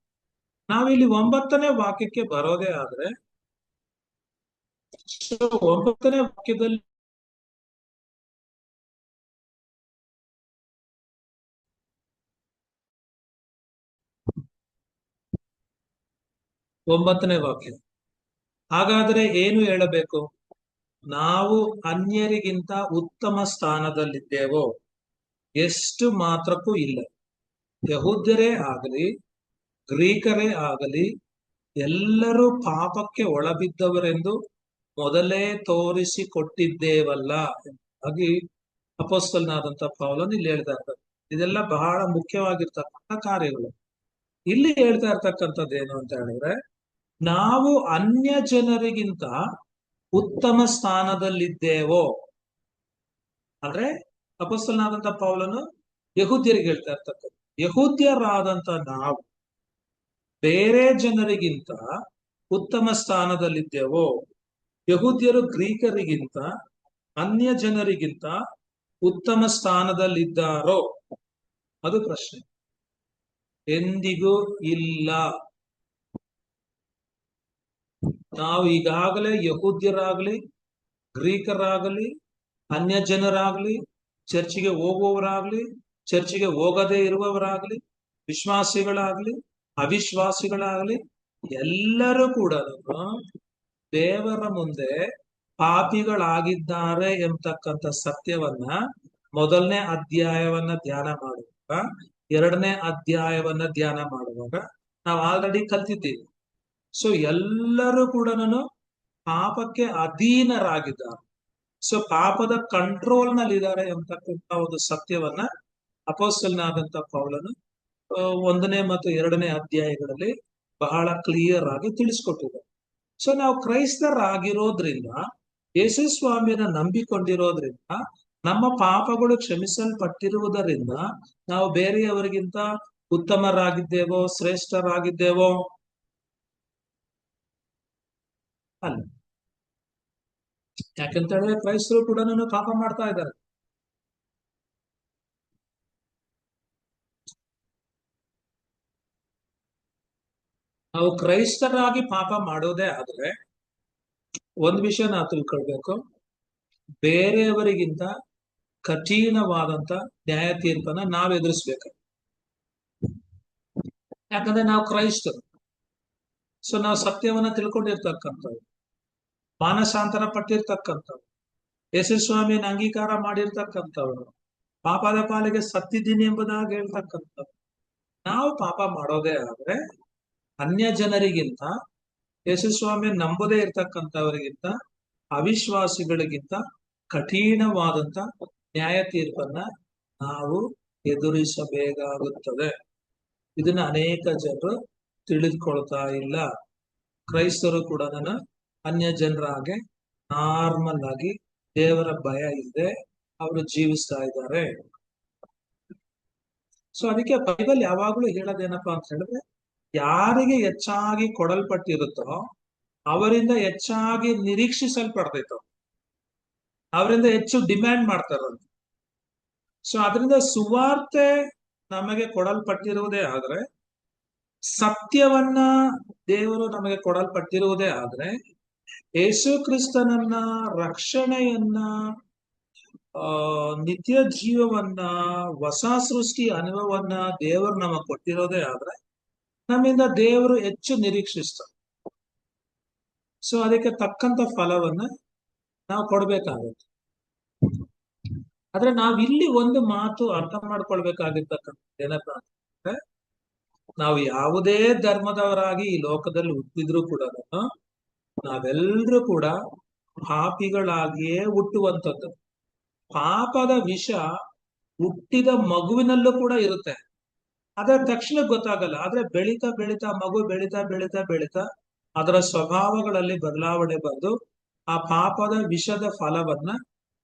ನಾವಿಲ್ಲಿ 9ನೇ ವಾಕ್ಯಕ್ಕೆ ಬರೋದೇ ಆದ್ರೆ, 9ನೇ ವಾಕ್ಯದಲ್ಲಿ ಒಂಬತ್ತನೇ ವಾಕ್ಯ, ಹಾಗಾದ್ರೆ ಏನು ಹೇಳಬೇಕು? ನಾವು ಅನ್ಯರಿಗಿಂತ ಉತ್ತಮ ಸ್ಥಾನದಲ್ಲಿದ್ದೇವೋ? ಎಷ್ಟು ಮಾತ್ರಕ್ಕೂ ಇಲ್ಲ. ಯಹೂದ್ಯರೇ ಆಗಲಿ ಗ್ರೀಕರೇ ಆಗಲಿ ಎಲ್ಲರೂ ಪಾಪಕ್ಕೆ ಒಳಬಿದ್ದವರೆಂದು ಮೊದಲೇ ತೋರಿಸಿಕೊಟ್ಟಿದ್ದೇವಲ್ಲ ಹಾಗೆ ಅಪೊಸ್ತಲನಾದಂತ ಪೌಲನು ಇಲ್ಲಿ ಹೇಳ್ತಾ ಇರ್ತಾರೆ. ಇದೆಲ್ಲ ಬಹಳ ಮುಖ್ಯವಾಗಿರ್ತಕ್ಕಂಥ ಕಾರ್ಯಗಳು. ಇಲ್ಲಿ ಹೇಳ್ತಾ ಇರ್ತಕ್ಕಂಥದ್ದು ಏನು ಅಂತ ಹೇಳಿದ್ರೆ, ನಾವು ಅನ್ಯ ಜನರಿಗಿಂತ ಉತ್ತಮ ಸ್ಥಾನದಲ್ಲಿದ್ದೇವೋ ಅಂದ್ರೆ ಅಪೊಸ್ತಲನಾದಂತ ಪೌಲನು ಯಹೂದ್ಯರಿಗೆ ಹೇಳ್ತಾ ಇರ್ತಕ್ಕಂಥ, ಯಹೂದ್ಯರಾದಂತ ನಾವು ಬೇರೆ ಜನರಿಗಿಂತ ಉತ್ತಮ ಸ್ಥಾನದಲ್ಲಿದ್ದೇವೋ? ಯಹೂದ್ಯರು ಗ್ರೀಕರಿಗಿಂತ ಅನ್ಯ ಜನರಿಗಿಂತ ಉತ್ತಮ ಸ್ಥಾನದಲ್ಲಿದ್ದಾರೋ? ಅದು ಪ್ರಶ್ನೆ. ಎಂದಿಗೂ ಇಲ್ಲ. ನಾವು ಈಗಾಗಲೇ ಯಹೂದ್ಯರಾಗ್ಲಿ ಗ್ರೀಕರಾಗಲಿ ಅನ್ಯ ಜನರಾಗ್ಲಿ ಚರ್ಚಿಗೆ ಹೋಗುವವರಾಗ್ಲಿ ಚರ್ಚಿಗೆ ಹೋಗದೇ ಇರುವವರಾಗ್ಲಿ ವಿಶ್ವಾಸಿಗಳಾಗ್ಲಿ ಅವಿಶ್ವಾಸಿಗಳಾಗ್ಲಿ ಎಲ್ಲರೂ ಕೂಡ ದೇವರ ಮುಂದೆ ಪಾಪಿಗಳಾಗಿದ್ದಾರೆ ಎಂಬತಕ್ಕಂಥ ಸತ್ಯವನ್ನ ಮೊದಲನೇ ಅಧ್ಯಾಯವನ್ನ ಧ್ಯಾನ ಮಾಡುವಾಗ 2ನೇ ಅಧ್ಯಾಯವನ್ನ ಧ್ಯಾನ ಮಾಡುವಾಗ ನಾವು ಆಲ್ರೆಡಿ ಕಲ್ತಿದ್ದೀವಿ. ಸೊ ಎಲ್ಲರೂ ಕೂಡ ಪಾಪಕ್ಕೆ ಅಧೀನರಾಗಿದ್ದಾರೆ. ಸೊ ಪಾಪದ ಕಂಟ್ರೋಲ್ ನಲ್ಲಿ ಇದ್ದಾರೆ ಎಂಬತಕ್ಕಂಥ ಒಂದು ಸತ್ಯವನ್ನ ಅಪೊಸ್ತಲನಾದಂತ ಪೌಲನು 1ನೇ ಮತ್ತು 2ನೇ ಅಧ್ಯಾಯಗಳಲ್ಲಿ ಬಹಳ ಕ್ಲಿಯರ್ ಆಗಿ ತಿಳಿಸ್ಕೊಟ್ಟಿದ್ದಾರೆ. ಸೊ ನಾವು ಕ್ರೈಸ್ತರಾಗಿರೋದ್ರಿಂದ ಯೇಸು ಸ್ವಾಮಿಯನ್ನ ನಂಬಿಕೊಂಡಿರೋದ್ರಿಂದ ನಮ್ಮ ಪಾಪಗಳು ಕ್ಷಮಿಸಲ್ಪಟ್ಟಿರುವುದರಿಂದ ನಾವು ಬೇರೆಯವರಿಗಿಂತ ಉತ್ತಮರಾಗಿದ್ದೇವೋ ಶ್ರೇಷ್ಠರಾಗಿದ್ದೇವೋ? ಅಲ್ಲ. ಯಾಕಂತ ಹೇಳಿದ್ರೆ ಕ್ರೈಸ್ತರು ಕೂಡ ಪಾಪ ಮಾಡ್ತಾ ಇದ್ದಾರೆ. ನಾವು ಕ್ರೈಸ್ತರಾಗಿ ಪಾಪ ಮಾಡೋದೇ ಆದ್ರೆ ಒಂದ್ ವಿಷಯ ನಾವು ತಿಳ್ಕೊಳ್ಬೇಕು, ಬೇರೆಯವರಿಗಿಂತ ಕಠಿಣವಾದಂತ ನ್ಯಾಯ ತೀರ್ಪನ್ನ ನಾವ್ ಎದುರಿಸ್ಬೇಕು. ಯಾಕಂದ್ರೆ ನಾವು ಕ್ರೈಸ್ತರು. ಸೊ ನಾವು ಸತ್ಯವನ್ನ ತಿಳ್ಕೊಂಡಿರ್ತಕ್ಕಂಥವ್ರು, ಮಾನಸಾಂತರ ಪಟ್ಟಿರ್ತಕ್ಕಂಥವ್ರು, ಯೇಸುಸ್ವಾಮಿನ ಅಂಗೀಕಾರ ಮಾಡಿರ್ತಕ್ಕಂಥವ್ರು, ಪಾಪದ ಪಾಲಿಗೆ ಸತ್ತಿದ್ದೀನಿ ಎಂಬುದಾಗಿ ಹೇಳ್ತಕ್ಕಂಥವ್ರು. ನಾವು ಪಾಪ ಮಾಡೋದೇ ಆದ್ರೆ ಅನ್ಯ ಜನರಿಗಿಂತ ಯೇಸುಸ್ವಾಮಿ ನಂಬದೇ ಇರ್ತಕ್ಕಂಥವರಿಗಿಂತ ಅವಿಶ್ವಾಸಿಗಳಿಗಿಂತ ಕಠಿಣವಾದಂತ ನ್ಯಾಯ ತೀರ್ಪನ್ನ ನಾವು ಎದುರಿಸಬೇಕಾಗುತ್ತದೆ. ಇದನ್ನ ಅನೇಕ ಜನರು ತಿಳಿದುಕೊಳ್ತಾ ಇಲ್ಲ. ಕ್ರೈಸ್ತರು ಕೂಡ ಅನ್ಯ ಜನರ ಹಾಗೆ ನಾರ್ಮಲ್ ಆಗಿ ದೇವರ ಭಯ ಇಲ್ಲದೆ ಅವರು ಜೀವಿಸ್ತಾ ಇದ್ದಾರೆ. ಸೊ ಅದಕ್ಕೆ ಬೈಬಲ್ ಯಾವಾಗ್ಲೂ ಹೇಳೋದೇನಪ್ಪಾ ಅಂತ ಹೇಳಿದ್ರೆ, ಯಾರಿಗೆ ಹೆಚ್ಚಾಗಿ ಕೊಡಲ್ಪಟ್ಟಿರುತ್ತೋ ಅವರಿಂದ ಹೆಚ್ಚಾಗಿ ನಿರೀಕ್ಷಿಸಲ್ಪಡ್ತೈತೋ, ಅವರಿಂದ ಹೆಚ್ಚು ಡಿಮ್ಯಾಂಡ್ ಮಾಡ್ತಾರಂತ. ಸೊ ಅದರಿಂದ ಸುವಾರ್ತೆ ನಮಗೆ ಕೊಡಲ್ಪಟ್ಟಿರುವುದೇ ಆದ್ರೆ, ಸತ್ಯವನ್ನ ದೇವರು ನಮಗೆ ಕೊಡಲ್ಪಟ್ಟಿರುವುದೇ ಆದ್ರೆ, ಯೇಸು ಕ್ರಿಸ್ತನನ್ನ, ರಕ್ಷಣೆಯನ್ನ, ನಿತ್ಯ ಜೀವವನ್ನ, ಹೊಸ ಸೃಷ್ಟಿ ಅನುಭವವನ್ನ ದೇವರು ನಮಗೆ ಕೊಟ್ಟಿರೋದೇ ಆದ್ರೆ, ನಮ್ಮಿಂದ ದೇವರು ಹೆಚ್ಚು ನಿರೀಕ್ಷಿಸ್ತಾರೆ. ಸೊ ಅದಕ್ಕೆ ತಕ್ಕಂತ ಫಲವನ್ನ ನಾವು ಕೊಡ್ಬೇಕಾಗುತ್ತೆ. ಆದ್ರೆ ನಾವಿಲ್ಲಿ ಒಂದು ಮಾತು ಅರ್ಥ ಮಾಡ್ಕೊಳ್ಬೇಕಾಗಿರ್ತಕ್ಕಂಥ ಏನಪ್ಪ ಅಂದ್ರೆ, ನಾವು ಯಾವುದೇ ಧರ್ಮದವರಾಗಿ ಈ ಲೋಕದಲ್ಲಿ ಹುಟ್ಟಿದ್ರು ಕೂಡ ನಾವೆಲ್ಲರೂ ಕೂಡ ಪಾಪಿಗಳಾಗಿಯೇ ಹುಟ್ಟುವಂಥದ್ದು. ಪಾಪದ ವಿಷ ಹುಟ್ಟಿದ ಮಗುವಿನಲ್ಲೂ ಕೂಡ ಇರುತ್ತೆ. ಅದ್ರ ತಕ್ಷಣ ಗೊತ್ತಾಗಲ್ಲ. ಆದ್ರೆ ಬೆಳೀತಾ ಬೆಳೀತಾ ಮಗು ಬೆಳೀತಾ ಬೆಳೀತಾ ಬೆಳೀತಾ ಅದರ ಸ್ವಭಾವಗಳಲ್ಲಿ ಬದಲಾವಣೆ ಬಂದು ಆ ಪಾಪದ ವಿಷದ ಫಲವನ್ನ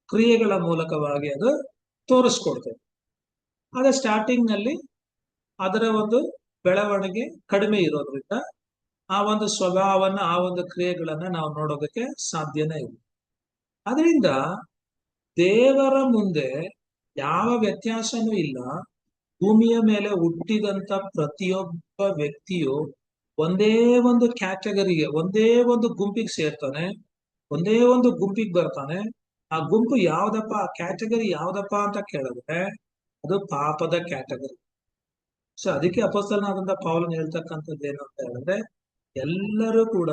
ಕ್ರಿಯೆಗಳ ಮೂಲಕವಾಗಿ ಅದು ತೋರಿಸ್ಕೊಡ್ತದೆ. ಆದ್ರೆ ಸ್ಟಾರ್ಟಿಂಗ್ ನಲ್ಲಿ ಅದರ ಒಂದು ಬೆಳವಣಿಗೆ ಕಡಿಮೆ ಇರೋದ್ರಿಂದ ಆ ಒಂದು ಸ್ವಭಾವವನ್ನ, ಆ ಒಂದು ಕ್ರಿಯೆಗಳನ್ನ ನಾವು ನೋಡೋದಕ್ಕೆ ಸಾಧ್ಯನೇ ಇಲ್ಲ. ಅದರಿಂದ ದೇವರ ಮುಂದೆ ಯಾವ ವ್ಯತ್ಯಾಸನೂ ಇಲ್ಲ. ಭೂಮಿಯ ಮೇಲೆ ಹುಟ್ಟಿದಂತ ಪ್ರತಿಯೊಬ್ಬ ವ್ಯಕ್ತಿಯು ಒಂದೇ ಒಂದು ಕ್ಯಾಟಗರಿಗೆ, ಒಂದೇ ಒಂದು ಗುಂಪಿಗೆ ಸೇರ್ತಾನೆ, ಒಂದೇ ಒಂದು ಗುಂಪಿಗೆ ಬರ್ತಾನೆ. ಆ ಗುಂಪು ಯಾವ್ದಪ್ಪ, ಆ ಕ್ಯಾಟಗರಿ ಯಾವ್ದಪ್ಪ ಅಂತ ಕೇಳಿದ್ರೆ ಅದು ಪಾಪದ ಕ್ಯಾಟಗರಿ. ಸೊ ಅದಕ್ಕೆ ಅಪೊಸ್ತಲನಾದಂತ ಪೌಲನು ಹೇಳ್ತಕ್ಕಂಥದ್ದು ಏನು ಅಂತ ಹೇಳಿದ್ರೆ, ಎಲ್ಲರೂ ಕೂಡ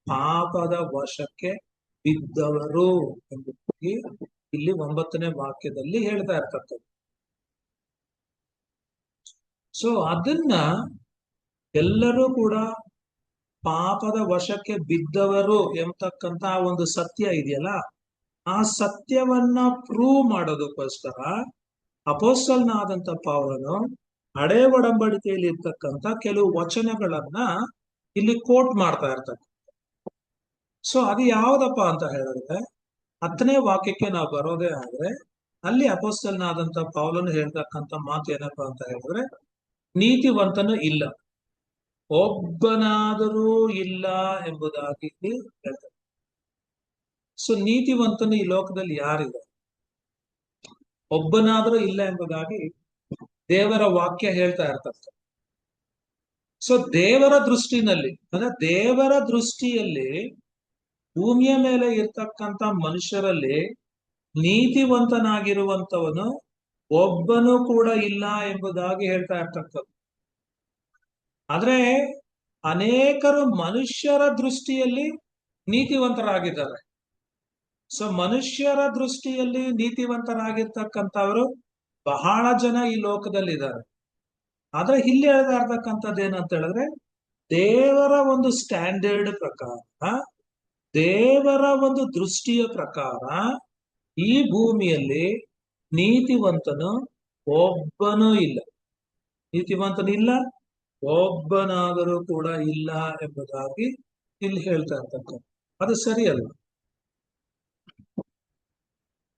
ಪಾಪದ ವಶಕ್ಕೆ ಬಿದ್ದವರು ಎಂಬುದಾಗಿ ಇಲ್ಲಿ 9ನೇ ವಾಕ್ಯದಲ್ಲಿ ಹೇಳ್ತಾ ಇರ್ತಕ್ಕಂಥದ್ದು. ಸೊ ಅದನ್ನ ಎಲ್ಲರೂ ಕೂಡ ಪಾಪದ ವಶಕ್ಕೆ ಬಿದ್ದವರು ಎಂಬತಕ್ಕಂತ ಒಂದು ಸತ್ಯ ಇದೆಯಲ್ಲ, ಆ ಸತ್ಯವನ್ನ ಪ್ರೂವ್ ಮಾಡೋದಕ್ಕೋಸ್ಕರ ಅಪೊಸ್ತಲನಾದಂತ ಪೌಲನು ಹಳೆ ಒಡಂಬಡಿಕೆಯಲ್ಲಿ ಇರ್ತಕ್ಕಂಥ ಕೆಲವು ವಚನಗಳನ್ನ ಇಲ್ಲಿ ಕೋಟ್ ಮಾಡ್ತಾ ಇರ್ತಕ್ಕ. ಸೊ ಅದು ಯಾವ್ದಪ್ಪ ಅಂತ ಹೇಳಿದ್ರೆ, 10ನೇ ವಾಕ್ಯಕ್ಕೆ ನಾವು ಬರೋದೇ ಆದ್ರೆ ಅಲ್ಲಿ ಅಪೊಸ್ತಲನಾದಂತ ಪೌಲನು ಹೇಳ್ತಕ್ಕಂಥ ಮಾತು ಏನಪ್ಪಾ ಅಂತ ಹೇಳಿದ್ರೆ, ನೀತಿವಂತನು ಇಲ್ಲ, ಒಬ್ಬನಾದರೂ ಇಲ್ಲ ಎಂಬುದಾಗಿ ಹೇಳ್ತಾರೆ. ಸೊ ನೀತಿವಂತನು ಈ ಲೋಕದಲ್ಲಿ ಯಾರಿದೆ? ಒಬ್ಬನಾದರೂ ಇಲ್ಲ ಎಂಬುದಾಗಿ ದೇವರ ವಾಕ್ಯ ಹೇಳ್ತಾ ಇರ್ತದೆ. ಸೊ ದೇವರ ದೃಷ್ಟಿನಲ್ಲಿ, ಅಂದ್ರೆ ದೇವರ ದೃಷ್ಟಿಯಲ್ಲಿ ಭೂಮಿಯ ಮೇಲೆ ಇರ್ತಕ್ಕಂಥ ಮನುಷ್ಯರಲ್ಲಿ ನೀತಿವಂತನಾಗಿರುವಂತವನು ಒಬ್ಬನು ಕೂಡ ಇಲ್ಲ ಎಂಬುದಾಗಿ ಹೇಳ್ತಾ ಇರ್ತಕ್ಕಂಥ. ಆದ್ರೆ ಅನೇಕರು ಮನುಷ್ಯರ ದೃಷ್ಟಿಯಲ್ಲಿ ನೀತಿವಂತರಾಗಿದ್ದಾರೆ. ಸೊ ಮನುಷ್ಯರ ದೃಷ್ಟಿಯಲ್ಲಿ ನೀತಿವಂತರಾಗಿರ್ತಕ್ಕಂಥವರು ಬಹಳ ಜನ ಈ ಲೋಕದಲ್ಲಿದ್ದಾರೆ. ಆದ್ರೆ ಇಲ್ಲಿ ಹೇಳ್ತಾ ಇರ್ತಕ್ಕಂಥದ್ದು ಏನಂತ ಹೇಳಿದ್ರೆ, ದೇವರ ಒಂದು ಸ್ಟ್ಯಾಂಡರ್ಡ್ ಪ್ರಕಾರ, ದೇವರ ಒಂದು ದೃಷ್ಟಿಯ ಪ್ರಕಾರ ಈ ಭೂಮಿಯಲ್ಲಿ ನೀತಿವಂತನು ಒಬ್ಬನೂ ಇಲ್ಲ. ನೀತಿವಂತನಿಲ್ಲ, ಒಬ್ಬನಾದರೂ ಕೂಡ ಇಲ್ಲ ಎಂಬುದಾಗಿ ಇಲ್ಲಿ ಹೇಳ್ತಾ ಇರ್ತಕ್ಕಂಥ. ಅದು ಸರಿಯಲ್ಲ.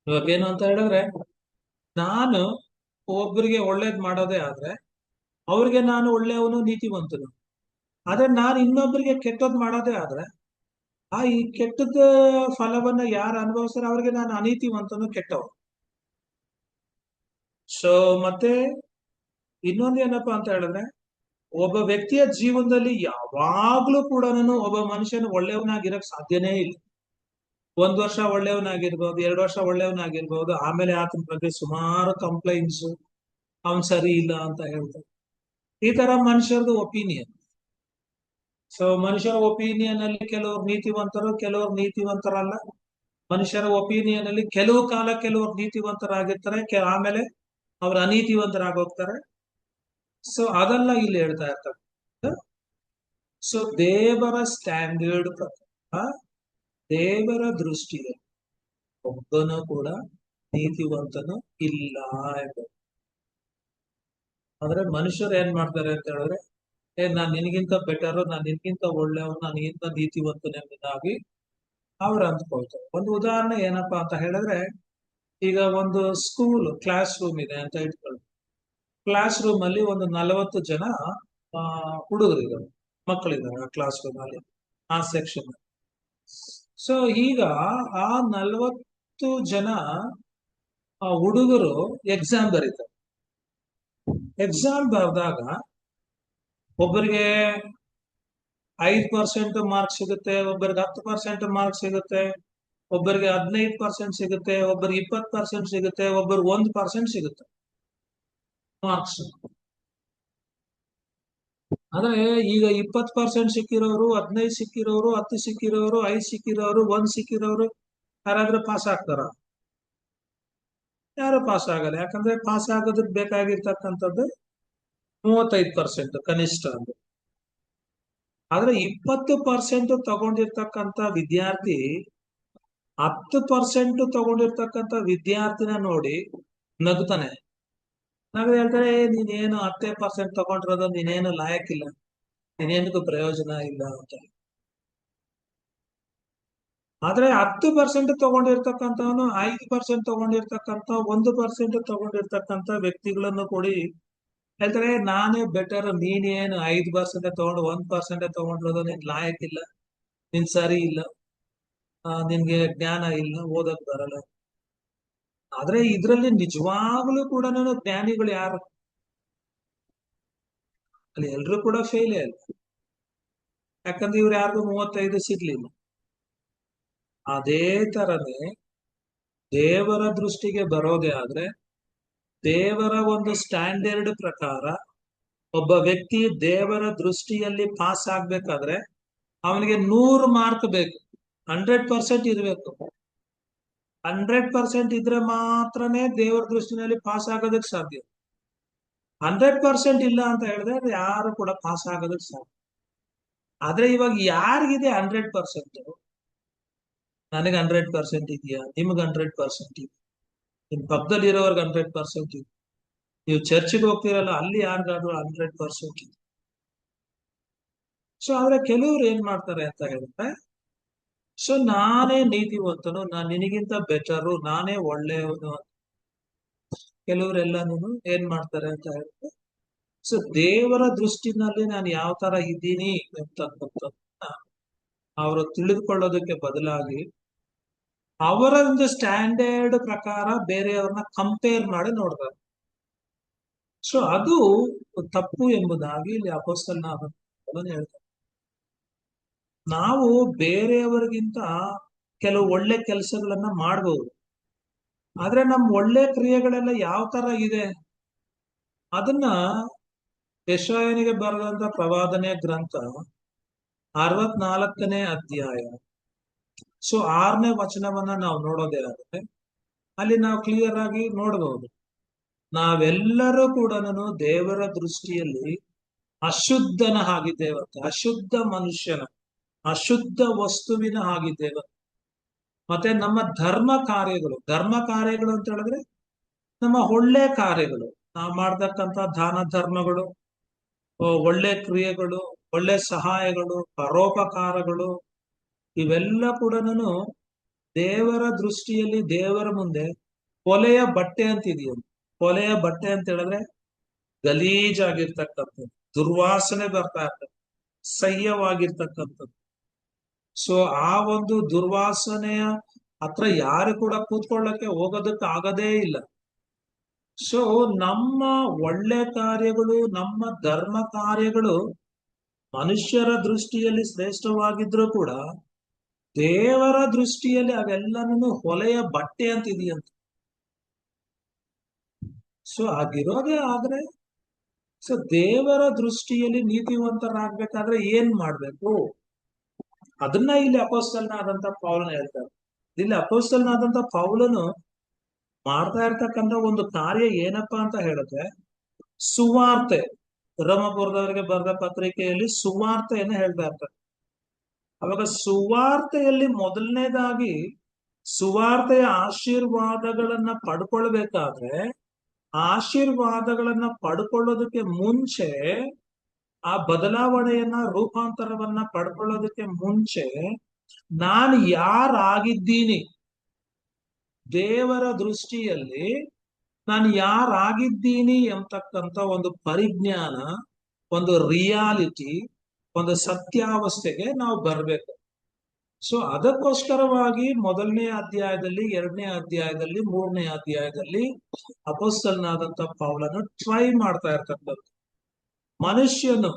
ಇವಾಗೇನು ಅಂತ ಹೇಳಿದ್ರೆ, ನಾನು ಒಬ್ಬರಿಗೆ ಒಳ್ಳೇದ್ ಮಾಡೋದೇ ಆದ್ರೆ ಅವ್ರಿಗೆ ನಾನು ಒಳ್ಳೆಯವನು, ನೀತಿವಂತನು. ಆದ್ರೆ ನಾನು ಇನ್ನೊಬ್ಬರಿಗೆ ಕೆಟ್ಟದ್ ಮಾಡೋದೇ ಆದ್ರೆ ಈ ಕೆಟ್ಟದ ಫಲವನ್ನ ಯಾರು ಅನುಭವಿಸ್ತಾರೆ ಅವ್ರಿಗೆ ನಾನು ಅನೀತಿವಂತನು, ಕೆಟ್ಟವ. ಸೊ ಮತ್ತೆ ಇನ್ನೊಂದು ಏನಪ್ಪಾ ಅಂತ ಹೇಳಿದ್ರೆ, ಒಬ್ಬ ವ್ಯಕ್ತಿಯ ಜೀವನದಲ್ಲಿ ಯಾವಾಗ್ಲೂ ಕೂಡ ಒಬ್ಬ ಮನುಷ್ಯನ ಒಳ್ಳೆಯವನಾಗಿರಕ್ ಸಾಧ್ಯನೇ ಇಲ್ಲ. 1 ವರ್ಷ ಒಳ್ಳೆಯವನಾಗಿರ್ಬೋದು, 2 ವರ್ಷ ಒಳ್ಳೆಯವನಾಗಿರ್ಬೋದು, ಆಮೇಲೆ ಆತನ ಬಗ್ಗೆ ಸುಮಾರು ಕಂಪ್ಲೇಂಟ್ಸ್, ಅವನ್ ಸರಿ ಇಲ್ಲ ಅಂತ ಹೇಳ್ತಾರೆ. ಈ ತರ ಮನುಷ್ಯರದು ಒಪಿನಿಯನ್. ಸೊ ಮನುಷ್ಯರ ಒಪಿನಿಯನ್ ಅಲ್ಲಿ ಕೆಲವರು ನೀತಿವಂತರು, ಕೆಲವರು ನೀತಿವಂತರಲ್ಲ. ಮನುಷ್ಯರ ಒಪಿನಿಯನ್ ಅಲ್ಲಿ ಕೆಲವು ಕಾಲ ಕೆಲವರು ನೀತಿವಂತರಾಗಿರ್ತಾರೆ, ಆಮೇಲೆ ಅವ್ರು ಅನೀತಿವಂತರಾಗೋಗ್ತಾರೆ. ಸೊ ಅದೆಲ್ಲ ಇಲ್ಲಿ ಹೇಳ್ತಾ ಇರ್ತಾರೆ. ಸೊ ದೇವರ ಸ್ಟ್ಯಾಂಡರ್ಡ್ ಪ್ರಕಾರ, ದೇವರ ದೃಷ್ಟಿಯಲ್ಲಿ ಒಬ್ಬನು ಕೂಡ ನೀತಿವಂತನು ಇಲ್ಲ ಎಂಬುದು. ಆದ್ರೆ ಮನುಷ್ಯರು ಏನ್ ಮಾಡ್ತಾರೆ ಅಂತ ಹೇಳಿದ್ರೆ, ನಾನ್ ನಿನಗಿಂತ ಬೆಟರ್, ನಾನ್ ನಿನ್ಗಿಂತ ಒಳ್ಳೆಯವನು, ನನಗಿಂತ ನೀತಿವಂತನೆಂಬುದಾಗಿ ಅವ್ರು ಅಂದ್ಕೊಳ್ತಾರೆ. ಒಂದು ಉದಾಹರಣೆ ಏನಪ್ಪಾ ಅಂತ ಹೇಳಿದ್ರೆ, ಈಗ ಒಂದು ಸ್ಕೂಲ್ ಕ್ಲಾಸ್ ರೂಮ್ ಇದೆ ಅಂತ ಇಟ್ಕೊಳ್ಳಿ. ಕ್ಲಾಸ್ ರೂಮ್ ಅಲ್ಲಿ ಒಂದು 40 ಜನ ಹುಡುಗರಿದ್ದಾರೆ, ಮಕ್ಕಳಿದ್ದಾರೆ ಆ ಕ್ಲಾಸ್ ರೂಮ್ ಅಲ್ಲಿ, ಆ ಸೆಕ್ಷನ್. ಸೊ ಈಗ ಆ 40 ಜನ ಹುಡುಗರು ಎಕ್ಸಾಮ್ ಬರೀತಾರೆ. ಎಕ್ಸಾಮ್ ಬರೆದಾಗ ಒಬ್ಬರಿಗೆ 5% ಮಾರ್ಕ್ಸ್ ಸಿಗುತ್ತೆ, ಒಬ್ಬರಿಗೆ 10% ಮಾರ್ಕ್ಸ್ ಸಿಗುತ್ತೆ, ಒಬ್ಬರಿಗೆ 15% ಸಿಗುತ್ತೆ, ಒಬ್ಬರಿಗೆ 20% ಸಿಗುತ್ತೆ, ಒಬ್ಬರಿಗೆ 1% ಸಿಗುತ್ತೆ ಮಾರ್ಕ್ಸ್. ಆದ್ರೆ ಈಗ 20% ಸಿಕ್ಕಿರೋರು, 15 ಸಿಕ್ಕಿರೋರು, 10 ಸಿಕ್ಕಿರೋರು, 5 ಸಿಕ್ಕಿರೋರು, 1 ಸಿಕ್ಕಿರೋರು ಯಾರಾದ್ರೂ ಪಾಸ್ ಆಗ್ತಾರ? ಯಾರು ಪಾಸ್ ಆಗಲ್ಲ. ಯಾಕಂದ್ರೆ ಪಾಸ್ ಆಗೋದಕ್ಕೆ ಬೇಕಾಗಿರ್ತಕ್ಕಂಥದ್ದು 35% ಕನಿಷ್ಠ ಅಂದ್ರೆ. ಆದ್ರೆ 20% ತಗೊಂಡಿರ್ತಕ್ಕಂಥ ವಿದ್ಯಾರ್ಥಿ 10% ತಗೊಂಡಿರ್ತಕ್ಕಂಥ ವಿದ್ಯಾರ್ಥಿನ ನೋಡಿ ನಗ್ತಾನೆ. ನಾವ್ ಹೇಳ್ತಾರೆ, ನೀನೇನು 10% ತಗೊಂಡಿರೋದು, ನೀನೇನು ಲಾಯಕ್ಕಿಲ್ಲ, ನೀನೇನಕ್ಕೂ ಪ್ರಯೋಜನ ಇಲ್ಲ ಅಂತ. ಆದ್ರೆ 10% ತಗೊಂಡಿರ್ತಕ್ಕಂಥವನು 5% ತಗೊಂಡಿರ್ತಕ್ಕಂಥ 1% ತಗೊಂಡಿರ್ತಕ್ಕಂಥ ವ್ಯಕ್ತಿಗಳನ್ನು ಕೊಡಿ ಹೇಳ್ತಾರೆ, ನಾನೇ ಬೆಟರ್, ನೀನೇನು 5% ತಗೊಂಡು 1% ತಗೊಂಡಿರೋದು, ನಿನ್ ಲಾಯಕ್ಕಿಲ್ಲ, ನಿನ್ ಸರಿ ಇಲ್ಲ, ನಿನ್ಗೆ ಜ್ಞಾನ ಇಲ್ಲ, ಓದಕ್ ಬರಲ್ಲ. ಆದ್ರೆ ಇದ್ರಲ್ಲಿ ನಿಜವಾಗ್ಲೂ ಕೂಡ ಜ್ಞಾನಿಗಳು ಯಾರು? ಅಲ್ಲಿ ಎಲ್ರು ಕೂಡ ಫೇಲೇ ಅಲ್ಲ. ಯಾಕಂದ್ರೆ ಇವ್ರು ಯಾರಿಗೂ 35 ಸಿಗ್ಲಿಲ್ಲ. ಅದೇ ತರನೇ ದೇವರ ದೃಷ್ಟಿಗೆ ಬರೋದೇ ಆದ್ರೆ, ದೇವರ ಒಂದು ಸ್ಟ್ಯಾಂಡರ್ಡ್ ಪ್ರಕಾರ ಒಬ್ಬ ವ್ಯಕ್ತಿ ದೇವರ ದೃಷ್ಟಿಯಲ್ಲಿ ಪಾಸ್ ಆಗ್ಬೇಕಾದ್ರೆ ಅವನಿಗೆ 100 ಮಾರ್ಕ್ ಬೇಕು, 100% ಇರ್ಬೇಕು. 100% ಇದ್ರೆ ಮಾತ್ರನೇ ದೇವರ ದೃಷ್ಟಿನಲ್ಲಿ ಪಾಸ್ ಆಗೋದಕ್ಕೆ ಸಾಧ್ಯ. 100% ಇಲ್ಲ ಅಂತ ಹೇಳಿದ್ರೆ ಯಾರು ಕೂಡ ಪಾಸ್ ಆಗೋದಕ್ಕೆ ಸಾಧ್ಯ. ಆದ್ರೆ ಇವಾಗ ಯಾರಿಗಿದೆ 100%? ನನಗೆ 100% ಇದೆಯಾ? ನಿಮ್ಗೆ 100% ಇದೆ, ನಿಮ್ ಪಕ್ಕದಲ್ಲಿ ಇರೋರ್ಗೆ 100% ಇದೆ, ನೀವು ಚರ್ಚಿಗೆ ಹೋಗ್ತಿರಲ್ಲ ಅಲ್ಲಿ ಯಾರಿಗಾದ್ರೂ 100% ಇದೆ. ಸೊ ಆದ್ರೆ ಕೆಲವ್ರು ಏನ್ ಮಾಡ್ತಾರೆ ಅಂತ ಹೇಳಿದ್ರೆ, ಸೊ ನಾನೇ ನೀತಿವಂತನು, ನಾನ್ ನಿನಗಿಂತ ಬೆಟರು, ನಾನೇ ಒಳ್ಳೆಯವನು. ಕೆಲವರೆಲ್ಲನೂ ಏನ್ ಮಾಡ್ತಾರೆ ಅಂತ ಹೇಳಿದ್ರೆ, ಸೊ ದೇವರ ದೃಷ್ಟಿನಲ್ಲಿ ನಾನು ಯಾವ ತರ ಇದ್ದೀನಿ ಅಂತಕ್ಕಂಥದ್ದನ್ನ ಅವರು ತಿಳಿದುಕೊಳ್ಳೋದಕ್ಕೆ ಬದಲಾಗಿ ಅವರ ಒಂದು ಸ್ಟ್ಯಾಂಡರ್ಡ್ ಪ್ರಕಾರ ಬೇರೆಯವ್ರನ್ನ ಕಂಪೇರ್ ಮಾಡಿ ನೋಡ್ತಾರೆ. ಸೊ ಅದು ತಪ್ಪು ಎಂಬುದಾಗಿ ಇಲ್ಲಿ ಅಪೊಸ್ತಲನಾದ ಪೌಲನು ಹೇಳ್ತಾರೆ. ನಾವು ಬೇರೆಯವರಿಗಿಂತ ಕೆಲವು ಒಳ್ಳೆ ಕೆಲಸಗಳನ್ನ ಮಾಡಬಹುದು, ಆದ್ರೆ ನಮ್ ಒಳ್ಳೆ ಕ್ರಿಯೆಗಳೆಲ್ಲ ಯಾವ ತರ ಇದೆ ಅದನ್ನ ಯೆಶಾಯನಿಗೆ ಬರೆದಂತ ಪ್ರವಾದನೆ ಗ್ರಂಥ 64ನೇ ಅಧ್ಯಾಯ, ಸೊ 6ನೇ ವಚನವನ್ನ ನಾವು ನೋಡೋದೇ ಆದ್ರೆ ಅಲ್ಲಿ ನಾವು ಕ್ಲಿಯರ್ ಆಗಿ ನೋಡಬಹುದು, ನಾವೆಲ್ಲರೂ ಕೂಡ ದೇವರ ದೃಷ್ಟಿಯಲ್ಲಿ ಅಶುದ್ಧನ ಆಗಿದ್ದೇವಂತ, ಅಶುದ್ಧ ಮನುಷ್ಯನ, ಅಶುದ್ಧ ವಸ್ತುವಿನ ಆಗಿದ್ದೇವೆ. ಮತ್ತೆ ನಮ್ಮ ಧರ್ಮ ಕಾರ್ಯಗಳು ಅಂತ ಹೇಳಿದ್ರೆ ನಮ್ಮ ಒಳ್ಳೆ ಕಾರ್ಯಗಳು, ನಾವು ಮಾಡ್ತಕ್ಕಂಥ ದಾನ ಧರ್ಮಗಳು, ಒಳ್ಳೆ ಕ್ರಿಯೆಗಳು, ಒಳ್ಳೆ ಸಹಾಯಗಳು, ಪರೋಪಕಾರಗಳು, ಇವೆಲ್ಲ ಕೂಡ ದೇವರ ದೃಷ್ಟಿಯಲ್ಲಿ ದೇವರ ಮುಂದೆ ಕೊಲೆಯ ಬಟ್ಟೆ ಅಂತಿದೆಯಂತೆ. ಕೊಲೆಯ ಬಟ್ಟೆ ಅಂತ ಹೇಳಿದ್ರೆ ಗಲೀಜಾಗಿರ್ತಕ್ಕಂಥದ್ದು, ದುರ್ವಾಸನೆ ಬರ್ತಾ ಇರ್ತದೆ, ಸಹ್ಯವಾಗಿರ್ತಕ್ಕಂಥದ್ದು. ಸೊ ಆ ಒಂದು ದುರ್ವಾಸನೆಯ ಹತ್ರ ಯಾರು ಕೂಡ ಕೂತ್ಕೊಳ್ಳಕ್ಕೆ ಹೋಗೋದಕ್ಕೆ ಆಗದೇ ಇಲ್ಲ. ಸೊ ನಮ್ಮ ಒಳ್ಳೆ ಕಾರ್ಯಗಳು, ನಮ್ಮ ಧರ್ಮ ಕಾರ್ಯಗಳು ಮನುಷ್ಯರ ದೃಷ್ಟಿಯಲ್ಲಿ ಶ್ರೇಷ್ಠವಾಗಿದ್ರು ಕೂಡ ದೇವರ ದೃಷ್ಟಿಯಲ್ಲಿ ಅವೆಲ್ಲನೂ ಹೊಲೆಯ ಬಟ್ಟೆ ಅಂತ ಇದೆಯಂತ. ಸೊ ಆಗಿರೋದೇ ಆದ್ರೆ, ಸೊ ದೇವರ ದೃಷ್ಟಿಯಲ್ಲಿ ನೀತಿವಂತರಾಗ್ಬೇಕಾದ್ರೆ ಏನ್ ಮಾಡ್ಬೇಕು ಅದನ್ನ ಇಲ್ಲಿ ಅಪೊಸ್ತಲನಾದಂತ ಪೌಲನು ಹೇಳ್ತಾರೆ. ಇಲ್ಲಿ ಅಪೊಸ್ತಲನಾದಂತ ಪೌಲನು ಮಾಡ್ತಾ ಇರ್ತಕ್ಕಂಥ ಒಂದು ಕಾರ್ಯ ಏನಪ್ಪಾ ಅಂತ ಹೇಳಿದ್ರೆ, ಸುವಾರ್ತೆ, ರೋಮಾಪುರದವರಿಗೆ ಬರೆದ ಪತ್ರಿಕೆಯಲ್ಲಿ ಸುವಾರ್ತೆಯನ್ನು ಹೇಳ್ತಾ ಇರ್ತಾರೆ. ಅವಾಗ ಸುವಾರ್ತೆಯಲ್ಲಿ ಮೊದಲನೇದಾಗಿ ಸುವಾರ್ತೆಯ ಆಶೀರ್ವಾದಗಳನ್ನ ಪಡ್ಕೊಳ್ಬೇಕಾದ್ರೆ, ಆಶೀರ್ವಾದಗಳನ್ನ ಪಡ್ಕೊಳ್ಳೋದಕ್ಕೆ ಮುಂಚೆ, ಆ ಬದಲಾವಣೆಯನ್ನ, ರೂಪಾಂತರವನ್ನ ಪಡ್ಕೊಳ್ಳೋದಕ್ಕೆ ಮುಂಚೆ ನಾನು ಯಾರಾಗಿದ್ದೀನಿ, ದೇವರ ದೃಷ್ಟಿಯಲ್ಲಿ ನಾನು ಯಾರಾಗಿದ್ದೀನಿ ಎಂಬತಕ್ಕಂಥ ಒಂದು ಪರಿಜ್ಞಾನ, ಒಂದು ರಿಯಾಲಿಟಿ, ಒಂದು ಸತ್ಯಾವಸ್ಥೆಗೆ ನಾವು ಬರ್ಬೇಕು. ಸೊ ಅದಕ್ಕೋಸ್ಕರವಾಗಿ ಮೊದಲನೇ ಅಧ್ಯಾಯದಲ್ಲಿ, ಎರಡನೇ ಅಧ್ಯಾಯದಲ್ಲಿ, ಮೂರನೇ ಅಧ್ಯಾಯದಲ್ಲಿ ಅಪೊಸ್ತಲನಾದಂತ ಪೌಲನು ಟ್ರೈ ಮಾಡ್ತಾ ಇರ್ತಕ್ಕಂಥ ಮನುಷ್ಯನು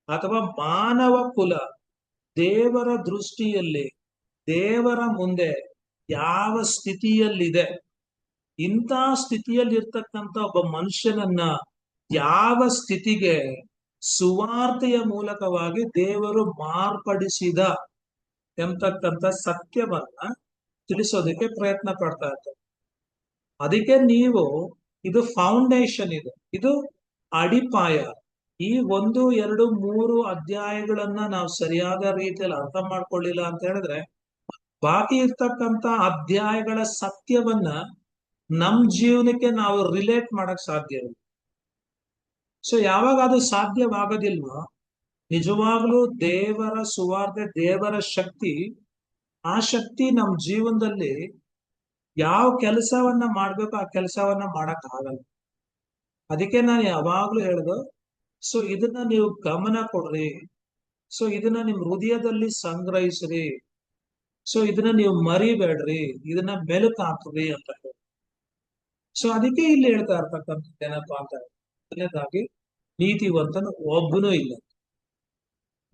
ಅಥವಾ ಮಾನವ ಕುಲ ದೇವರ ದೃಷ್ಟಿಯಲ್ಲಿ, ದೇವರ ಮುಂದೆ ಯಾವ ಸ್ಥಿತಿಯಲ್ಲಿದೆ, ಇಂಥ ಸ್ಥಿತಿಯಲ್ಲಿ ಇರ್ತಕ್ಕಂಥ ಒಬ್ಬ ಮನುಷ್ಯನನ್ನ ಯಾವ ಸ್ಥಿತಿಗೆ ಸುವಾರ್ತೆಯ ಮೂಲಕವಾಗಿ ದೇವರು ಮಾರ್ಪಡಿಸಿದ ಎಂತಕ್ಕಂಥ ಸತ್ಯವನ್ನ ತಿಳಿಸೋದಕ್ಕೆ ಪ್ರಯತ್ನ ಪಡ್ತಾ ಇದ್ದಾರೆ. ಅದಕ್ಕೆ ನೀವು, ಇದು ಫೌಂಡೇಶನ್, ಇದು ಅಡಿಪಾಯ. ಈ 1, 2, 3 ಅಧ್ಯಾಯಗಳನ್ನ ನಾವು ಸರಿಯಾದ ರೀತಿಯಲ್ಲಿ ಅರ್ಥ ಮಾಡ್ಕೊಳ್ಳಿಲ್ಲ ಅಂತ ಹೇಳಿದ್ರೆ ಬಾಕಿ ಇರ್ತಕ್ಕಂಥ ಅಧ್ಯಾಯಗಳ ಸತ್ಯವನ್ನ ನಮ್ ಜೀವನಕ್ಕೆ ನಾವು ರಿಲೇಟ್ ಮಾಡಕ್ ಸಾಧ್ಯ ಇಲ್ಲ. ಸೊ ಯಾವಾಗ ಅದು ಸಾಧ್ಯವಾಗೋದಿಲ್ವೋ, ನಿಜವಾಗ್ಲೂ ದೇವರ ಸುವಾರ್ತೆ, ದೇವರ ಶಕ್ತಿ, ಆ ಶಕ್ತಿ ನಮ್ ಜೀವನದಲ್ಲಿ ಯಾವ ಕೆಲಸವನ್ನ ಮಾಡ್ಬೇಕು ಆ ಕೆಲಸವನ್ನ ಮಾಡಕ್ ಆಗಲ್ಲ. ಅದಕ್ಕೆ ನಾನು ಯಾವಾಗ್ಲೂ ಹೇಳ್ದು, ಸೊ ಇದನ್ನ ನೀವು ಗಮನ ಕೊಡ್ರಿ, ಸೊ ಇದನ್ನ ನಿಮ್ ಹೃದಯದಲ್ಲಿ ಸಂಗ್ರಹಿಸ್ರಿ, ಸೊ ಇದನ್ನ ನೀವು ಮರಿಬೇಡ್ರಿ, ಇದನ್ನ ಮೆಲುಕು ಹಾಕ್ರಿ ಅಂತ ಹೇಳಿ. ಸೊ ಅದಕ್ಕೆ ಇಲ್ಲಿ ಹೇಳ್ತಾ ಇರ್ತಕ್ಕಂಥ ಏನಪ್ಪಾ ಅಂತ ಮೊದಲನೇದಾಗಿ ನೀತಿವಂತನು ಒಬ್ಬನೂ ಇಲ್ಲ.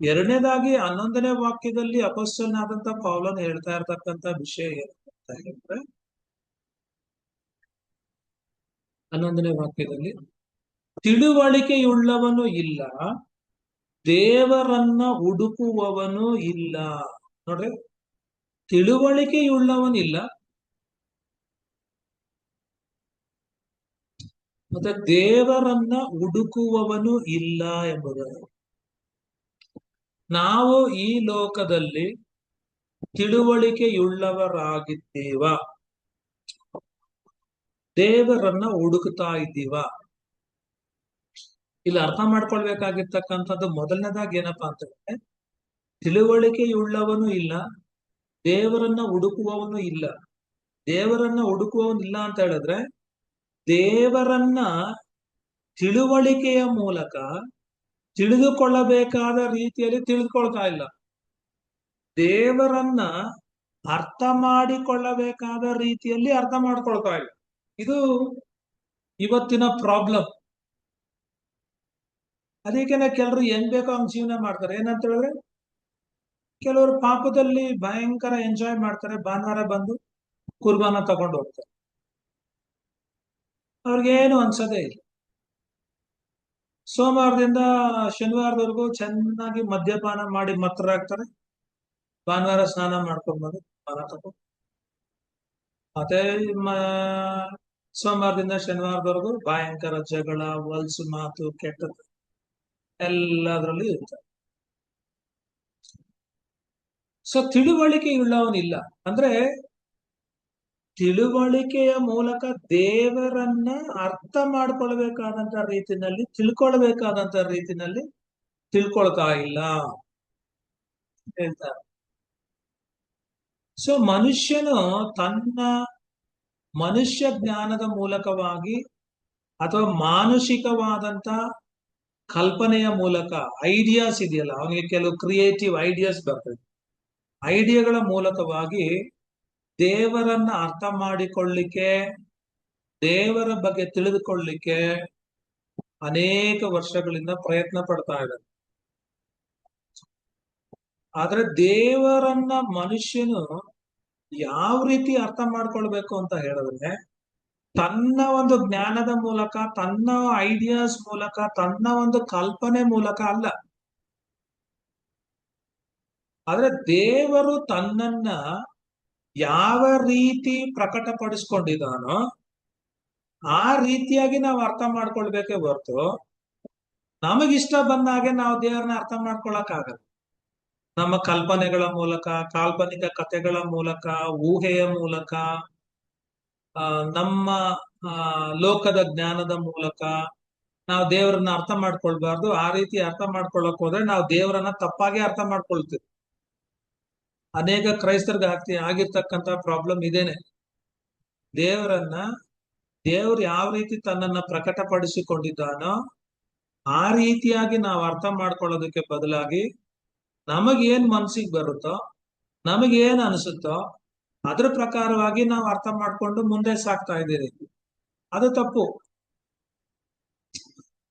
ಎರಡನೇದಾಗಿ 11ನೇ ವಾಕ್ಯದಲ್ಲಿ ಅಪೊಸ್ತಲನಾದಂತ ಪೌಲನು ಹೇಳ್ತಾ ಇರ್ತಕ್ಕಂಥ ವಿಷಯ ಏನಂತ ಹೇಳಿದ್ರೆ, 11ನೇ ವಾಕ್ಯದಲ್ಲಿ ತಿಳುವಳಿಕೆಯುಳ್ಳವನು ಇಲ್ಲ, ದೇವರನ್ನ ಹುಡುಕುವವನು ಇಲ್ಲ. ನೋಡ್ರಿ, ತಿಳುವಳಿಕೆಯುಳ್ಳವನಿಲ್ಲ, ಮತ್ತೆ ದೇವರನ್ನ ಹುಡುಕುವವನು ಇಲ್ಲ ಎಂಬುದು. ನಾವು ಈ ಲೋಕದಲ್ಲಿ ತಿಳುವಳಿಕೆಯುಳ್ಳವರಾಗಿದ್ದೀವ, ದೇವರನ್ನ ಹುಡುಕ್ತಾ ಇದ್ದೀವ. ಇಲ್ಲಿ ಅರ್ಥ ಮಾಡ್ಕೊಳ್ಬೇಕಾಗಿರ್ತಕ್ಕಂಥದ್ದು ಮೊದಲನೇದಾಗಿ ಏನಪ್ಪಾ ಅಂತ ಹೇಳಿದ್ರೆ, ತಿಳುವಳಿಕೆಯುಳ್ಳವನು ಇಲ್ಲ, ದೇವರನ್ನ ಹುಡುಕುವವನು ಇಲ್ಲ. ದೇವರನ್ನ ಹುಡುಕುವವನು ಇಲ್ಲ ಅಂತ ಹೇಳಿದ್ರೆ, ದೇವರನ್ನ ತಿಳುವಳಿಕೆಯ ಮೂಲಕ ತಿಳಿದುಕೊಳ್ಳಬೇಕಾದ ರೀತಿಯಲ್ಲಿ ತಿಳಿದುಕೊಳ್ತಾ ಇಲ್ಲ. ದೇವರನ್ನ ಅರ್ಥ ಮಾಡಿಕೊಳ್ಳಬೇಕಾದ ರೀತಿಯಲ್ಲಿ ಅರ್ಥ ಮಾಡ್ಕೊಳ್ತಾ ಇಲ್ಲ. ಇದು ಇವತ್ತಿನ ಪ್ರಾಬ್ಲಮ್. ಅದಕ್ಕೆ ಕೆಲವರು ಹೆಂಗ್ ಬೇಕೋ ಹಂಗ್ ಜೀವನ ಮಾಡ್ತಾರೆ. ಏನಂತ ಹೇಳಿದ್ರೆ, ಕೆಲವರು ಪಾಪದಲ್ಲಿ ಭಯಂಕರ ಎಂಜಾಯ್ ಮಾಡ್ತಾರೆ, ಭಾನುವಾರ ಬಂದು ಕುರ್ಬಾನ ತಗೊಂಡು ಹೋಗ್ತಾರೆ, ಅವ್ರಿಗೇನು ಅನ್ಸೋದೇ ಇಲ್ಲ. ಸೋಮವಾರದಿಂದ ಶನಿವಾರದವರೆಗೂ ಚೆನ್ನಾಗಿ ಮದ್ಯಪಾನ ಮಾಡಿ ಮತ್ತರಾಗ್ತಾರೆ, ಭಾನುವಾರ ಸ್ನಾನ ಮಾಡ್ಕೊಂಡ್ಬಂದು ಪಾನ ತಗೊಂಡು ಮತ್ತೆ ಸೋಮವಾರದಿಂದ ಶನಿವಾರದವರೆಗೂ ಭಯಂಕರ ಜಗಳ, ಹೊಲ್ಸು ಮಾತು, ಕೆಟ್ಟದ್ದು ಎಲ್ಲದರಲ್ಲೂ ಇರ್ತಾರೆ. ಸೊ ತಿಳುವಳಿಕೆ ಉಳ್ಳವನಿಲ್ಲ ಅಂದ್ರೆ, ತಿಳುವಳಿಕೆಯ ಮೂಲಕ ದೇವರನ್ನ ಅರ್ಥ ಮಾಡ್ಕೊಳ್ಬೇಕಾದಂತ ರೀತಿನಲ್ಲಿ, ತಿಳ್ಕೊಳ್ಬೇಕಾದಂತ ರೀತಿನಲ್ಲಿ ತಿಳ್ಕೊಳ್ತಾ ಇಲ್ಲ ಹೇಳ್ತಾರೆ. ಸೊ ಮನುಷ್ಯನು ತನ್ನ ಮನುಷ್ಯ ಜ್ಞಾನದ ಮೂಲಕವಾಗಿ ಅಥವಾ ಮಾನಸಿಕವಾದಂತ ಕಲ್ಪನೆಯ ಮೂಲಕ, ಐಡಿಯಾಸ್ ಇದೆಯಲ್ಲ, ಅವನಿಗೆ ಕೆಲವು ಕ್ರಿಯೇಟಿವ್ ಐಡಿಯಾಸ್ ಬರ್ತದೆ, ಐಡಿಯಾಗಳ ಮೂಲಕವಾಗಿ ದೇವರನ್ನ ಅರ್ಥ ಮಾಡಿಕೊಳ್ಳಿಕ್ಕೆ, ದೇವರ ಬಗ್ಗೆ ತಿಳಿದುಕೊಳ್ಳಿಕ್ಕೆ ಅನೇಕ ವರ್ಷಗಳಿಂದ ಪ್ರಯತ್ನ ಪಡ್ತಾ ಇದ್ದಾರೆ. ಆದ್ರೆ ದೇವರನ್ನ ಮನುಷ್ಯನು ಯಾವ ರೀತಿ ಅರ್ಥ ಮಾಡ್ಕೊಳ್ಬೇಕು ಅಂತ ಹೇಳಿದ್ರೆ, ತನ್ನ ಒಂದು ಜ್ಞಾನದ ಮೂಲಕ, ತನ್ನ ಐಡಿಯಾಸ್ ಮೂಲಕ, ತನ್ನ ಒಂದು ಕಲ್ಪನೆ ಮೂಲಕ ಅಲ್ಲ. ಆದ್ರೆ ದೇವರು ತನ್ನನ್ನ ಯಾವ ರೀತಿ ಪ್ರಕಟಪಡಿಸ್ಕೊಂಡಿದ್ದಾನೋ ಆ ರೀತಿಯಾಗಿ ನಾವು ಅರ್ಥ ಮಾಡ್ಕೊಳ್ಬೇಕೇ ಹೊರತು ನಮಗಿಷ್ಟ ಬಂದಾಗೆ ನಾವು ದೇವರನ್ನ ಅರ್ಥ ಮಾಡ್ಕೊಳಕ್ ಆಗಲ್ಲ. ನಮ್ಮ ಕಲ್ಪನೆಗಳ ಮೂಲಕ, ಕಾಲ್ಪನಿಕ ಕಥೆಗಳ ಮೂಲಕ, ಊಹೆಯ ಮೂಲಕ, ನಮ್ಮ ಲೋಕದ ಜ್ಞಾನದ ಮೂಲಕ ನಾವು ದೇವರನ್ನ ಅರ್ಥ ಮಾಡ್ಕೊಳ್ಬಾರ್ದು. ಆ ರೀತಿ ಅರ್ಥ ಮಾಡ್ಕೊಳಕ್ ಹೋದ್ರೆ ನಾವು ದೇವರನ್ನ ತಪ್ಪಾಗಿ ಅರ್ಥ ಮಾಡ್ಕೊಳ್ತೀವಿ. ಅನೇಕ ಕ್ರೈಸ್ತರಿಗೆ ಆಗಿರ್ತಕ್ಕಂಥ ಪ್ರಾಬ್ಲಮ್ ಇದೇನೆ. ದೇವರು ಯಾವ ರೀತಿ ತನ್ನನ್ನ ಪ್ರಕಟಪಡಿಸಿಕೊಂಡಿದ್ದಾನೋ ಆ ರೀತಿಯಾಗಿ ನಾವು ಅರ್ಥ ಮಾಡ್ಕೊಳ್ಳೋದಕ್ಕೆ ಬದಲಾಗಿ ನಮಗೇನ್ ಮನ್ಸಿಗೆ ಬರುತ್ತೋ ನಮಗೇನ್ ಅನಿಸುತ್ತೋ ಅದ್ರ ಪ್ರಕಾರವಾಗಿ ನಾವು ಅರ್ಥ ಮಾಡ್ಕೊಂಡು ಮುಂದೆ ಸಾಗ್ತಾ ಇದ್ದೀರಿ. ಅದು ತಪ್ಪು.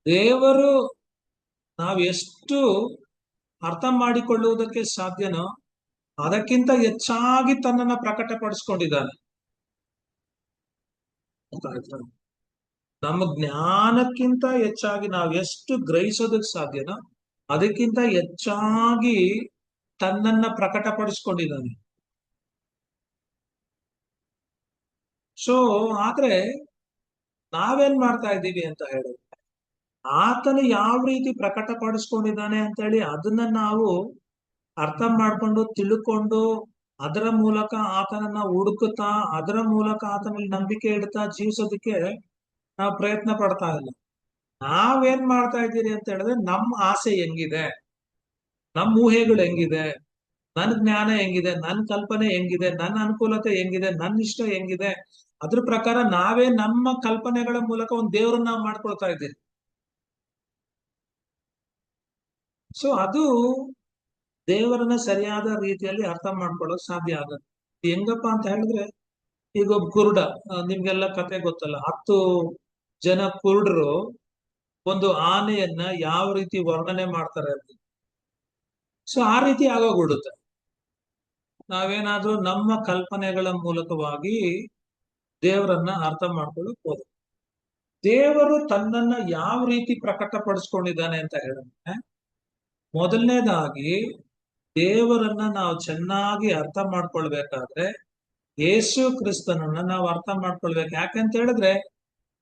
ದೇವರು ನಾವು ಎಷ್ಟು ಅರ್ಥ ಮಾಡಿಕೊಳ್ಳುವುದಕ್ಕೆ ಸಾಧ್ಯನೋ ಅದಕ್ಕಿಂತ ಹೆಚ್ಚಾಗಿ ತನ್ನನ್ನ ಪ್ರಕಟಪಡಿಸ್ಕೊಂಡಿದ್ದಾನೆ. ನಮ್ಮ ಜ್ಞಾನಕ್ಕಿಂತ ಹೆಚ್ಚಾಗಿ ನಾವು ಎಷ್ಟು ಗ್ರಹಿಸೋದಕ್ಕೆ ಸಾಧ್ಯನೋ ಅದಕ್ಕಿಂತ ಹೆಚ್ಚಾಗಿ ತನ್ನನ್ನ ಪ್ರಕಟಪಡಿಸ್ಕೊಂಡಿದ್ದಾನೆ. ಸೊ ಆದ್ರೆ ನಾವೇನ್ ಮಾಡ್ತಾ ಇದ್ದೀವಿ ಅಂತ ಹೇಳಿದ್ರೆ, ಆತನು ಯಾವ ರೀತಿ ಪ್ರಕಟಪಡಿಸ್ಕೊಂಡಿದ್ದಾನೆ ಅಂತ ಹೇಳಿ ಅದನ್ನ ನಾವು ಅರ್ಥ ಮಾಡ್ಕೊಂಡು ತಿಳ್ಕೊಂಡು ಅದರ ಮೂಲಕ ಆತನನ್ನ ಹುಡುಕುತ್ತಾ ಅದರ ಮೂಲಕ ಆತನಲ್ಲಿ ನಂಬಿಕೆ ಇಡ್ತಾ ಜೀವಿಸೋದಕ್ಕೆ ನಾವು ಪ್ರಯತ್ನ ಪಡ್ತಾ ಇಲ್ಲ. ನಾವೇನ್ ಮಾಡ್ತಾ ಇದ್ದೀರಿ ಅಂತ ಹೇಳಿದ್ರೆ, ನಮ್ಮ ಆಸೆ ಹೆಂಗಿದೆ, ನಮ್ಮ ಊಹೆಗಳು ಹೆಂಗಿದೆ, ನನ್ನ ಜ್ಞಾನ ಹೆಂಗಿದೆ, ನನ್ನ ಕಲ್ಪನೆ ಹೆಂಗಿದೆ, ನನ್ನ ಅನುಕೂಲತೆ ಹೆಂಗಿದೆ, ನನ್ನ ಇಷ್ಟ ಹೆಂಗಿದೆ, ಅದ್ರ ಪ್ರಕಾರ ನಾವೇ ನಮ್ಮ ಕಲ್ಪನೆಗಳ ಮೂಲಕ ಒಂದು ದೇವರನ್ನ ನಾವು ಮಾಡ್ಕೊಳ್ತಾ ಇದ್ದೀವಿ. ಸೊ ಅದು ದೇವರನ್ನ ಸರಿಯಾದ ರೀತಿಯಲ್ಲಿ ಅರ್ಥ ಮಾಡ್ಕೊಳ್ಳೋಕೆ ಸಾಧ್ಯ ಆಗತ್ತೆ. ಹೆಂಗಪ್ಪ ಅಂತ ಹೇಳಿದ್ರೆ, ಈಗ ಒಬ್ಬ ಕುರುಡ, ನಿಮ್ಗೆಲ್ಲ ಕತೆ ಗೊತ್ತಲ್ಲ, 10 ಜನ ಕುರುಡರು ಒಂದು ಆನೆಯನ್ನ ಯಾವ ರೀತಿ ವರ್ಣನೆ ಮಾಡ್ತಾರೆ ಅಂತ. ಸೊ ಆ ರೀತಿ ಆಗೋಗ್ಬಿಡುತ್ತೆ. ನಾವೇನಾದ್ರೂ ನಮ್ಮ ಕಲ್ಪನೆಗಳ ಮೂಲಕವಾಗಿ ದೇವರನ್ನ ಅರ್ಥ ಮಾಡ್ಕೊಳ್ಳೋಕೆ ಹೋದ, ದೇವರು ತನ್ನನ್ನ ಯಾವ ರೀತಿ ಪ್ರಕಟಪಡಿಸ್ಕೊಂಡಿದ್ದಾನೆ ಅಂತ ಹೇಳಿದ್ರೆ, ಮೊದಲನೇದಾಗಿ ದೇವರನ್ನ ನಾವು ಚೆನ್ನಾಗಿ ಅರ್ಥ ಮಾಡ್ಕೊಳ್ಬೇಕಾದ್ರೆ ಯೇಸು ಕ್ರಿಸ್ತನನ್ನ ನಾವು ಅರ್ಥ ಮಾಡ್ಕೊಳ್ಬೇಕು. ಯಾಕಂತ ಹೇಳಿದ್ರೆ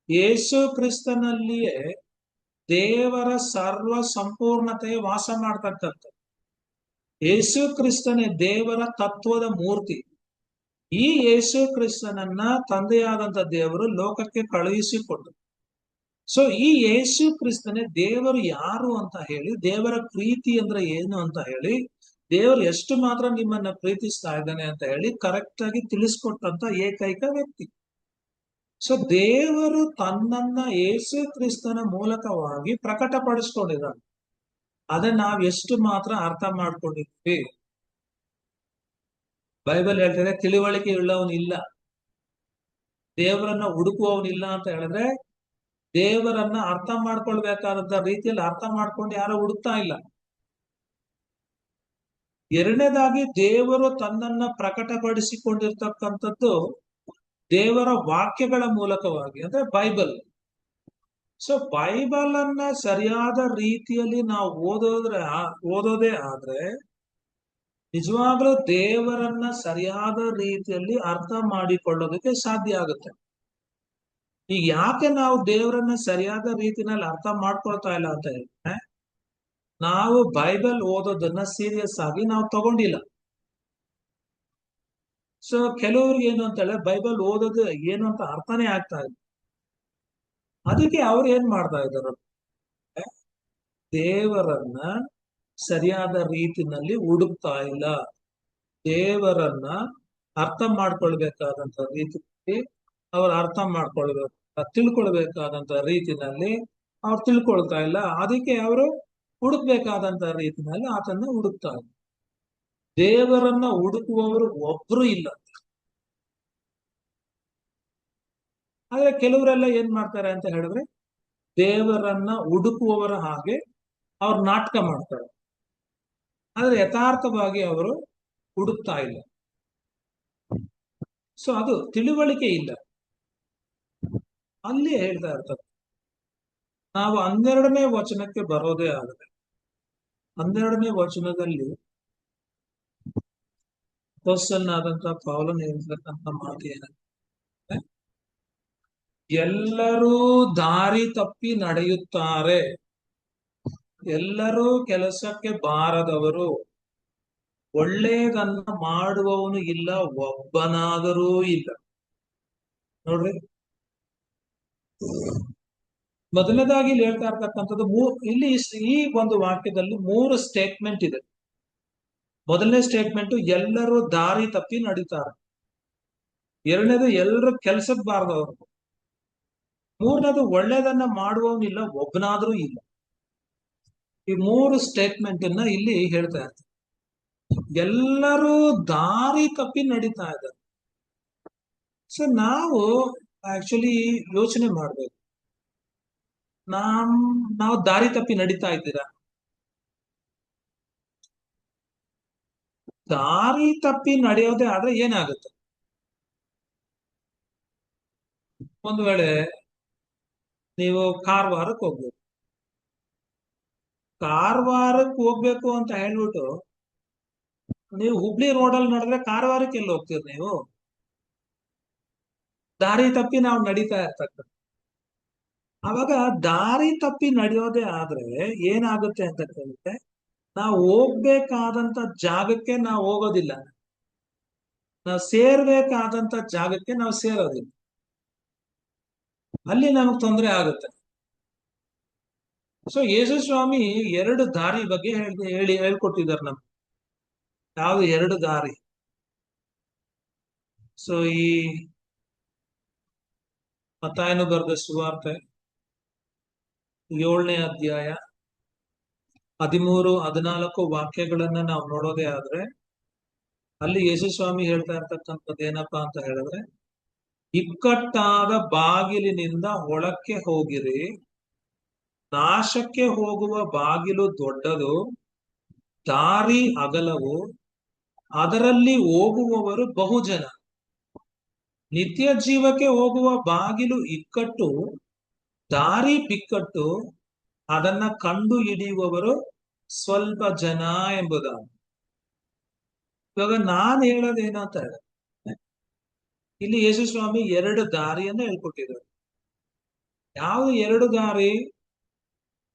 ಯೇಸು ಕ್ರಿಸ್ತನಲ್ಲಿಯೇ ದೇವರ ಸರ್ವ ಸಂಪೂರ್ಣತೆ ವಾಸ ಮಾಡ್ತಕ್ಕಂಥ. ಯೇಸು ಕ್ರಿಸ್ತನೇ ದೇವರ ತತ್ವದ ಮೂರ್ತಿ. ಈ ಯೇಸು ಕ್ರಿಸ್ತನನ್ನ ತಂದೆಯಾದಂತ ದೇವರು ಲೋಕಕ್ಕೆ ಕಳುಹಿಸಿಕೊಟ್ಟು, ಸೊ ಈ ಯೇಸು ಕ್ರಿಸ್ತನೇ ದೇವರು ಯಾರು ಅಂತ ಹೇಳಿ, ದೇವರ ಪ್ರೀತಿ ಅಂದ್ರೆ ಏನು ಅಂತ ಹೇಳಿ, ದೇವರು ಎಷ್ಟು ಮಾತ್ರ ನಿಮ್ಮನ್ನ ಪ್ರೀತಿಸ್ತಾ ಇದ್ದಾನೆ ಅಂತ ಹೇಳಿ ಕರೆಕ್ಟ್ ಆಗಿ ತಿಳಿಸ್ಕೊಟ್ಟಂತ ಏಕೈಕ ವ್ಯಕ್ತಿ. ಸೊ ದೇವರು ತನ್ನನ್ನ ಯೇಸು ಕ್ರಿಸ್ತನ ಮೂಲಕವಾಗಿ ಪ್ರಕಟಪಡಿಸ್ಕೊಂಡಿದ್ದಾನೆ. ಅದನ್ನ ನಾವ್ ಎಷ್ಟು ಮಾತ್ರ ಅರ್ಥ ಮಾಡ್ಕೊಂಡಿದ್ವಿ. ಬೈಬಲ್ ಹೇಳ್ತಾರೆ, ತಿಳಿವಳಿಕೆ ಉಳ್ಳವನಿಲ್ಲ, ದೇವರನ್ನ ಹುಡುಕುವವನಿಲ್ಲ ಅಂತ ಹೇಳಿದ್ರೆ, ದೇವರನ್ನ ಅರ್ಥ ಮಾಡ್ಕೊಳ್ಬೇಕಾದಂತ ರೀತಿಯಲ್ಲಿ ಅರ್ಥ ಮಾಡ್ಕೊಂಡು ಯಾರು ಹುಡುಕ್ತಾ ಇಲ್ಲ. ಎರಡನೇದಾಗಿ ದೇವರು ತನ್ನನ್ನ ಪ್ರಕಟಪಡಿಸಿಕೊಂಡಿರ್ತಕ್ಕಂಥದ್ದು ದೇವರ ವಾಕ್ಯಗಳ ಮೂಲಕವಾಗಿ, ಅಂದ್ರೆ ಬೈಬಲ್. ಸೊ ಬೈಬಲ್ ಅನ್ನ ಸರಿಯಾದ ರೀತಿಯಲ್ಲಿ ನಾವು ಓದೋದೇ ಆದ್ರೆ ನಿಜವಾಗ್ಲೂ ದೇವರನ್ನ ಸರಿಯಾದ ರೀತಿಯಲ್ಲಿ ಅರ್ಥ ಮಾಡಿಕೊಳ್ಳೋದಕ್ಕೆ ಸಾಧ್ಯ ಆಗುತ್ತೆ. ಈಗ ಯಾಕೆ ನಾವು ದೇವರನ್ನ ಸರಿಯಾದ ರೀತಿನಲ್ಲಿ ಅರ್ಥ ಮಾಡ್ಕೊಳ್ತಾ ಇಲ್ಲ ಅಂತ ಹೇಳಿದ್ರೆ, ನಾವು ಬೈಬಲ್ ಓದೋದನ್ನ ಸೀರಿಯಸ್ ಆಗಿ ನಾವು ತಗೊಂಡಿಲ್ಲ. ಸೊ ಕೆಲವ್ರಿಗೆ ಏನು ಅಂತ ಹೇಳಿದ್ರೆ ಬೈಬಲ್ ಓದೋದು ಏನು ಅಂತ ಅರ್ಥನೇ ಆಗ್ತಾ ಇಲ್ಲ. ಅದಕ್ಕೆ ಅವ್ರು ಏನ್ ಮಾಡ್ತಾ ಇದ್ದಾರೆ, ದೇವರನ್ನ ಸರಿಯಾದ ರೀತಿನಲ್ಲಿ ಹುಡುಕ್ತಾ ಇಲ್ಲ. ದೇವರನ್ನ ಅರ್ಥ ಮಾಡ್ಕೊಳ್ಬೇಕಾದಂತ ರೀತಿಯಲ್ಲಿ ಅವ್ರು ಅರ್ಥ ಮಾಡ್ಕೊಳ್ಬೇಕು, ತಿಳ್ಕೊಳ್ಬೇಕಾದಂತ ರೀತಿನಲ್ಲಿ ಅವ್ರು ತಿಳ್ಕೊಳ್ತಾ ಇಲ್ಲ. ಅದಕ್ಕೆ ಅವರು ಹುಡುಕ್ಬೇಕಾದಂತ ರೀತಿನಲ್ಲಿ ಆತನ್ನ ಹುಡುಕ್ತಾ ಇಲ್ಲ. ದೇವರನ್ನ ಹುಡುಕುವವರು ಒಬ್ರು ಇಲ್ಲ. ಆದ್ರೆ ಕೆಲವರೆಲ್ಲ ಏನ್ ಮಾಡ್ತಾರೆ ಅಂತ ಹೇಳಿದ್ರೆ, ದೇವರನ್ನ ಹುಡುಕುವವರ ಹಾಗೆ ಅವ್ರು ನಾಟಕ ಮಾಡ್ತಾರೆ, ಆದ್ರೆ ಯಥಾರ್ಥವಾಗಿ ಅವರು ಹುಡುಕ್ತಾ ಇಲ್ಲ. ಸೊ ಅದು ತಿಳುವಳಿಕೆ ಇಲ್ಲ. ಅಲ್ಲಿ ಹೇಳ್ತಾ ಇರ್ತಾರೆ. ನಾವು 12ನೇ ವಚನಕ್ಕೆ ಬರೋದೇ ಆಗಿದೆ. 12ನೇ ವಚನದಲ್ಲಿ ಅಪೊಸ್ತಲನಾದಂತ ಪೌಲನು ಹೇಳ್ತಕ್ಕಂಥ ಮಾತು ಏನಂದ್ರೆ, ಎಲ್ಲರೂ ದಾರಿ ತಪ್ಪಿ ನಡೆಯುತ್ತಾರೆ, ಎಲ್ಲರೂ ಕೆಲಸಕ್ಕೆ ಬಾರದವರು, ಒಳ್ಳೆಯದನ್ನ ಮಾಡುವವನು ಇಲ್ಲ, ಒಬ್ಬನಾದರೂ ಇಲ್ಲ. ನೋಡ್ರಿ, ಮೊದಲನೇದಾಗಿ ಇಲ್ಲಿ ಹೇಳ್ತಾ ಇರ್ತಕ್ಕಂಥದ್ದು ಇಲ್ಲಿ ಈ ಒಂದು ವಾಕ್ಯದಲ್ಲಿ 3 ಸ್ಟೇಟ್ಮೆಂಟ್ ಇದೆ. ಮೊದಲನೇ ಸ್ಟೇಟ್ಮೆಂಟ್, ಎಲ್ಲರೂ ದಾರಿ ತಪ್ಪಿ ನಡೀತಾರೆ. ಎರಡನೇದು, ಎಲ್ಲರೂ ಕೆಲ್ಸಕ್ಕೆ ಬಾರದವರು. ಮೂರನೇದು, ಒಳ್ಳೇದನ್ನ ಮಾಡುವವನಿಲ್ಲ, ಒಬ್ಬನಾದ್ರೂ ಇಲ್ಲ. ಈ 3 ಸ್ಟೇಟ್ಮೆಂಟ್ ಅನ್ನ ಇಲ್ಲಿ ಹೇಳ್ತಾ ಇರ್ತಾರೆ. ಎಲ್ಲರೂ ದಾರಿ ತಪ್ಪಿ ನಡೀತಾ ಇದ್ದಾರೆ. ಸೊ ನಾವು ಆಕ್ಚುಲಿ ಯೋಚನೆ ಮಾಡ್ಬೇಕು. ನಾವ್ ನಾವು ದಾರಿ ತಪ್ಪಿ ನಡೀತಾ ಇದ್ದೀರಾ? ದಾರಿ ತಪ್ಪಿ ನಡೆಯೋದೇ ಆದ್ರೆ ಏನಾಗುತ್ತೆ? ಒಂದು ವೇಳೆ ನೀವು ಕಾರವಾರಕ್ಕೆ ಹೋಗ್ಬೇಕು. ಕಾರವಾರಕ್ಕೆ ಹೋಗ್ಬೇಕು ಅಂತ ಹೇಳ್ಬಿಟ್ಟು ನೀವು ಹುಬ್ಳಿ ರೋಡಲ್ಲಿ ನಡೆದ್ರೆ ಕಾರವಾರಕ್ಕೆ ಎಲ್ಲಿ ಹೋಗ್ತೀರಿ ನೀವು? ದಾರಿ ತಪ್ಪಿ ನಾವು ನಡೀತಾ ಇರ್ತಕ್ಕಂಥ. ಅವಾಗ ದಾರಿ ತಪ್ಪಿ ನಡೆಯೋದೇ ಆದ್ರೆ ಏನಾಗುತ್ತೆ ಅಂತ ಕೇಳಿದ್ರೆ, ನಾವು ಹೋಗ್ಬೇಕಾದಂತ ಜಾಗಕ್ಕೆ ನಾವು ಹೋಗೋದಿಲ್ಲ, ನಾವು ಸೇರ್ಬೇಕಾದಂತ ಜಾಗಕ್ಕೆ ನಾವು ಸೇರೋದಿಲ್ಲ. ಅಲ್ಲಿ ನಮಗ್ ತೊಂದರೆ ಆಗುತ್ತೆ. ಸೊ ಯೇಸು ಸ್ವಾಮಿ ಎರಡು ದಾರಿ ಬಗ್ಗೆ ಹೇಳ್ಕೊಟ್ಟಿದ್ದಾರೆ ನಮ್ಗೆ. ಯಾವ್ದು ಎರಡು ದಾರಿ? ಸೊ ಈ ಮತ್ತಾಯನು ಬರೆದ ಸುವಾರ್ತೆ 7ನೇ ಅಧ್ಯಾಯ 13-14 ವಾಕ್ಯಗಳನ್ನ ನಾವು ನೋಡೋದೇ ಆದ್ರೆ, ಅಲ್ಲಿ ಯೇಸು ಸ್ವಾಮಿ ಹೇಳ್ತಾ ಇರ್ತಕ್ಕಂಥದ್ದು ಏನಪ್ಪಾ ಅಂತ ಹೇಳಿದ್ರೆ, ಇಕ್ಕಟ್ಟಾದ ಬಾಗಿಲಿನಿಂದ ಒಳಕ್ಕೆ ಹೋಗಿರಿ, ನಾಶಕ್ಕೆ ಹೋಗುವ ಬಾಗಿಲು ದೊಡ್ಡದು, ದಾರಿ ಅಗಲವು, ಅದರಲ್ಲಿ ಹೋಗುವವರು ಬಹುಜನ. ನಿತ್ಯ ಜೀವಕ್ಕೆ ಹೋಗುವ ಬಾಗಿಲು ಇಕ್ಕಟ್ಟು, ದಾರಿ ಬಿಕ್ಕಟ್ಟು, ಅದನ್ನ ಕಂಡು ಹಿಡಿಯುವವರು ಸ್ವಲ್ಪ ಜನ ಎಂಬುದ. ಇವಾಗ ನಾನ್ ಹೇಳೋದೇನಂತ ಹೇಳಿದ್ರೆ, ಇಲ್ಲಿ ಯೇಸು ಸ್ವಾಮಿ ಎರಡು ದಾರಿಯನ್ನ ಹೇಳ್ಕೊಟ್ಟಿದ್ದಾರೆ. ಯಾವ್ದು ಎರಡು ದಾರಿ?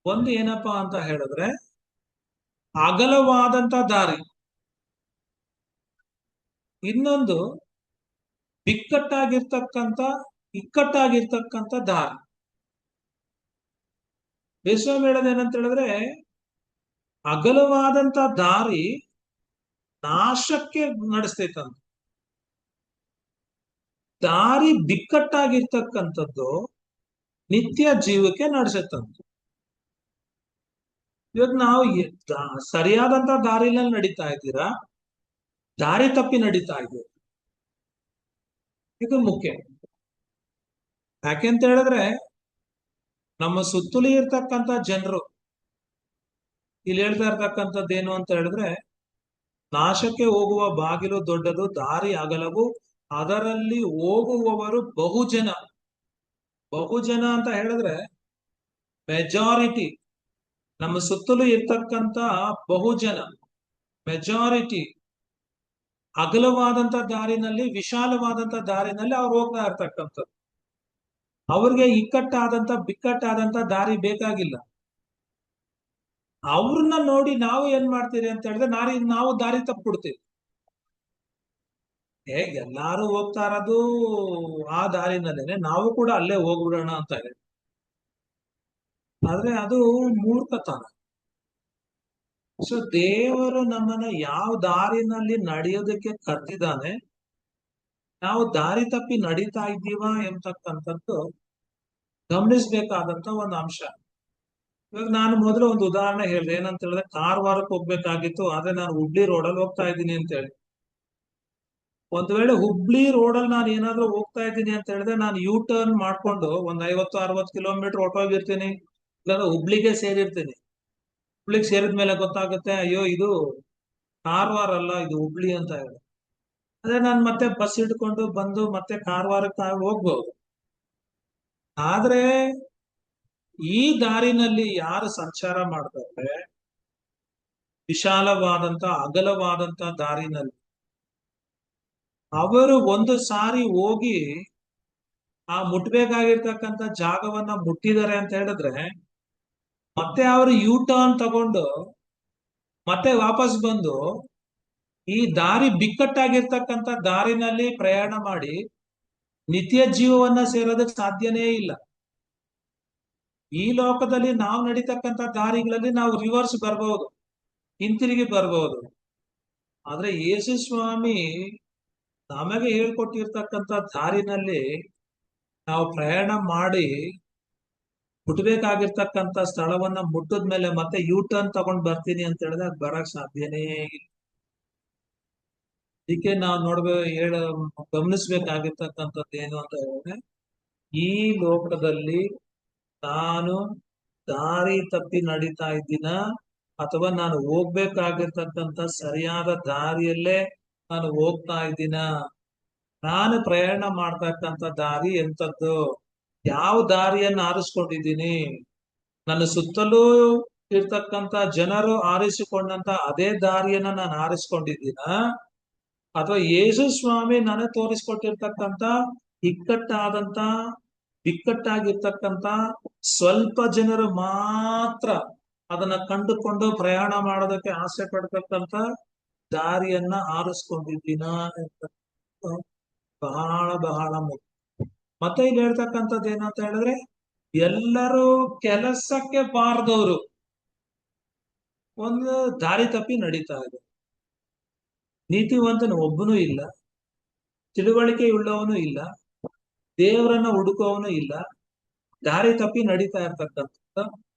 ಒಂದು ಏನಪ್ಪಾ ಅಂತ ಹೇಳಿದ್ರೆ ಅಗಲವಾದಂತ ದಾರಿ, ಇನ್ನೊಂದು ಬಿಕ್ಕಟ್ಟಾಗಿರ್ತಕ್ಕಂಥ ಇಕ್ಕಟ್ಟಾಗಿರ್ತಕ್ಕಂಥ ದಾರಿ. ಯೇಸು ಸ್ವಾಮಿ ಹೇಳೋದೇನಂತ ಹೇಳಿದ್ರೆ, ಅಗಲವಾದಂತ ದಾರಿ ನಾಶಕ್ಕೆ ನಡೆಸ್ತೈತಂತ, ದಾರಿ ಬಿಕ್ಕಟ್ಟಾಗಿರ್ತಕ್ಕಂಥದ್ದು ನಿತ್ಯ ಜೀವಕ್ಕೆ ನಡೆಸತ್ತಂತ. ಇವಾಗ ನಾವು ಸರಿಯಾದಂತ ದಾರಿನಲ್ಲಿ ನಡೀತಾ ಇದ್ದೀರಾ, ದಾರಿ ತಪ್ಪಿ ನಡೀತಾ ಇದ್ದೀರಾ? ಇದು ಮುಖ್ಯ. ಯಾಕೆಂತ ಹೇಳಿದ್ರೆ, ನಮ್ಮ ಸುತ್ತಲೂ ಇರ್ತಕ್ಕಂಥ ಜನರು ಇಲ್ಲಿ ಹೇಳ್ತಾ ಇರ್ತಕ್ಕಂಥದ್ದು ಏನು ಅಂತ ಹೇಳಿದ್ರೆ, ನಾಶಕ್ಕೆ ಹೋಗುವ ಬಾಗಿಲು ದೊಡ್ಡದು, ದಾರಿ ಅಗಲವು, ಅದರಲ್ಲಿ ಹೋಗುವವರು ಬಹುಜನ. ಬಹುಜನ ಅಂತ ಹೇಳಿದ್ರೆ ಮೆಜಾರಿಟಿ. ನಮ್ಮ ಸುತ್ತಲೂ ಇರ್ತಕ್ಕಂಥ ಬಹುಜನ ಮೆಜಾರಿಟಿ ಅಗಲವಾದಂತ ದಾರಿನಲ್ಲಿ, ವಿಶಾಲವಾದಂತ ದಾರಿನಲ್ಲಿ ಅವ್ರು ಹೋಗ್ತಾ ಇರ್ತಕ್ಕಂಥದ್ದು. ಅವ್ರಿಗೆ ಇಕ್ಕಟ್ಟಾದಂತ ಬಿಕ್ಕಟ್ಟಾದಂತ ದಾರಿ ಬೇಕಾಗಿಲ್ಲ. ಅವ್ರನ್ನ ನೋಡಿ ನಾವು ಏನ್ ಮಾಡ್ತೀರಿ ಅಂತ ಹೇಳಿದ್ರೆ, ನಾವು ದಾರಿ ತಪ್ಪಿಬಿಡ್ತೀವಿ. ಎಲ್ಲಾರು ಹೋಗ್ತಾ ಇರೋದು ಆ ದಾರಿನಲ್ಲೇನೆ, ನಾವು ಕೂಡ ಅಲ್ಲೇ ಹೋಗ್ಬಿಡೋಣ ಅಂತ ಹೇಳಿ. ಆದ್ರೆ ಅದು ಮೂರ್ಖತನ. ಸೊ ದೇವರು ನಮ್ಮನ್ನ ಯಾವ ದಾರಿನಲ್ಲಿ ನಡೆಯೋದಕ್ಕೆ ಕರ್ತಿದ್ದಾನೆ, ನಾವು ದಾರಿ ತಪ್ಪಿ ನಡೀತಾ ಇದ್ದೀವಾ ಎಂಬತಕ್ಕಂಥದ್ದು ಗಮನಿಸ್ಬೇಕಾದಂತ ಒಂದು ಅಂಶ. ಇವಾಗ ನಾನು ಮೊದಲು ಒಂದು ಉದಾಹರಣೆ ಹೇಳಿದೆ, ಏನಂತ ಹೇಳಿದ್ರೆ, ಕಾರವಾರಕ್ಕೆ ಹೋಗ್ಬೇಕಾಗಿತ್ತು, ಆದ್ರೆ ನಾನು ಹುಬ್ಳಿ ರೋಡಲ್ಲಿ ಹೋಗ್ತಾ ಇದ್ದೀನಿ ಅಂತ ಹೇಳಿ. ಒಂದ್ ವೇಳೆ ಹುಬ್ಳಿ ರೋಡಲ್ಲಿ ನಾನು ಏನಾದ್ರೂ ಹೋಗ್ತಾ ಇದ್ದೀನಿ ಅಂತ ಹೇಳಿದ್ರೆ, ನಾನು ಯೂ ಟರ್ನ್ ಮಾಡ್ಕೊಂಡು ಒಂದ್ 50-60 ಕಿಲೋಮೀಟರ್ ಹೊರಟೋಗಿರ್ತೀನಿ, ಇಲ್ಲಾಂದ್ರೆ ಹುಬ್ಳಿಗೆ ಸೇರಿರ್ತೀನಿ. ಹುಬ್ಳಿಗೆ ಸೇರಿದ್ಮೇಲೆ ಗೊತ್ತಾಗುತ್ತೆ, ಅಯ್ಯೋ ಇದು ಕಾರವಾರ ಅಲ್ಲ, ಇದು ಹುಬ್ಳಿ ಅಂತ ಹೇಳಿ. ಅದೇ ನಾನು ಮತ್ತೆ ಬಸ್ ಹಿಡ್ಕೊಂಡು ಬಂದು ಮತ್ತೆ ಕಾರವಾರಕ್ಕೆ ಹೋಗ್ಬಹುದು. ಆದ್ರೆ ಈ ದಾರಿನಲ್ಲಿ ಯಾರು ಸಂಚಾರ ಮಾಡ್ತಾರೆ, ವಿಶಾಲವಾದಂತ ಅಗಲವಾದಂತ ದಾರಿನಲ್ಲಿ, ಅವರು ಒಂದು ಸಾರಿ ಹೋಗಿ ಆ ಮುಟ್ಬೇಕಾಗಿರ್ತಕ್ಕಂಥ ಜಾಗವನ್ನ ಮುಟ್ಟಿದ್ದಾರೆ ಅಂತ ಹೇಳಿದ್ರೆ, ಮತ್ತೆ ಅವರು ಯೂ ಟರ್ನ್ ತಗೊಂಡು ಮತ್ತೆ ವಾಪಸ್ ಬಂದು ಈ ದಾರಿ ಬಿಕ್ಕಟ್ಟಾಗಿರ್ತಕ್ಕಂಥ ದಾರಿನಲ್ಲಿ ಪ್ರಯಾಣ ಮಾಡಿ ನಿತ್ಯ ಜೀವವನ್ನ ಸೇರೋದಕ್ಕೆ ಸಾಧ್ಯನೇ ಇಲ್ಲ. ಈ ಲೋಕದಲ್ಲಿ ನಾವು ನಡೀತಕ್ಕಂಥ ದಾರಿಗಳಲ್ಲಿ ನಾವು ರಿವರ್ಸ್ ಬರ್ಬಹುದು, ಹಿಂತಿರುಗಿ ಬರ್ಬಹುದು. ಆದ್ರೆ ಯೇಸು ಸ್ವಾಮಿ ನಮಗೆ ಹೇಳ್ಕೊಟ್ಟಿರ್ತಕ್ಕಂಥ ದಾರಿನಲ್ಲಿ ನಾವು ಪ್ರಯಾಣ ಮಾಡಿ ಮುಟ್ಬೇಕಾಗಿರ್ತಕ್ಕಂಥ ಸ್ಥಳವನ್ನ ಮುಟ್ಟಿದ್ಮೇಲೆ ಮತ್ತೆ ಯೂ ಟರ್ನ್ ತಗೊಂಡ್ ಬರ್ತೀನಿ ಅಂತ ಹೇಳಿದ್ರೆ ಅದು ಬರಕ್ ಸಾಧ್ಯನೇ ಇಲ್ಲ. ಅದಕ್ಕೆ ನಾವು ಗಮನಿಸ್ಬೇಕಾಗಿರ್ತಕ್ಕಂಥದ್ದು ಏನು ಅಂತ ಹೇಳಿದ್ರೆ, ಈ ಲೋಕದಲ್ಲಿ ನಾನು ದಾರಿ ತಪ್ಪಿ ನಡೀತಾ ಇದ್ದೀನ, ಅಥವಾ ನಾನು ಹೋಗ್ಬೇಕಾಗಿರ್ತಕ್ಕಂಥ ಸರಿಯಾದ ದಾರಿಯಲ್ಲೇ ನಾನು ಹೋಗ್ತಾ ಇದ್ದೀನ? ನಾನು ಪ್ರಯಾಣ ಮಾಡ್ತಕ್ಕಂಥ ದಾರಿ ಎಂತದ್ದು? ಯಾವ ದಾರಿಯನ್ನ ಆರಿಸ್ಕೊಂಡಿದ್ದೀನಿ? ನನ್ನ ಸುತ್ತಲೂ ಇರ್ತಕ್ಕಂಥ ಜನರು ಆರಿಸಿಕೊಂಡಂತ ಅದೇ ದಾರಿಯನ್ನ ನಾನು ಆರಿಸ್ಕೊಂಡಿದ್ದೀನ, ಅಥವಾ ಯೇಸು ಸ್ವಾಮಿ ನನಗೆ ತೋರಿಸ್ಕೊಟ್ಟಿರ್ತಕ್ಕಂಥ ಇಕ್ಕಟ್ಟಾದಂತ ಬಿಕ್ಕಟ್ಟಾಗಿರ್ತಕ್ಕಂಥ ಸ್ವಲ್ಪ ಜನರು ಮಾತ್ರ ಅದನ್ನ ಕಂಡುಕೊಂಡು ಪ್ರಯಾಣ ಮಾಡೋದಕ್ಕೆ ಆಸೆ ಪಡ್ತಕ್ಕಂಥ ದಾರಿಯನ್ನ ಆರಿಸ್ಕೊಂಡಿದ್ದೀನ ಅಂತ ಬಹಳ ಬಹಳ ಮುಖ್ಯ. ಮತ್ತೆ ಇಲ್ಲಿ ಹೇಳ್ತಕ್ಕಂಥದ್ದು ಏನಂತ ಹೇಳಿದ್ರೆ, ಎಲ್ಲರೂ ಕೆಲಸಕ್ಕೆ ಬಾರದವರು ಒಂದು ದಾರಿ ತಪ್ಪಿ ನಡೀತಾ ಇದೆ. ನೀತಿವಂತನು ಒಬ್ಬನೂ ಇಲ್ಲ, ತಿಳುವಳಿಕೆ ಉಳ್ಳವನು ಇಲ್ಲ, ದೇವರನ್ನ ಹುಡುಕುವವನು ಇಲ್ಲ, ದಾರಿ ತಪ್ಪಿ ನಡೀತಾ ಇರ್ತಕ್ಕಂಥ.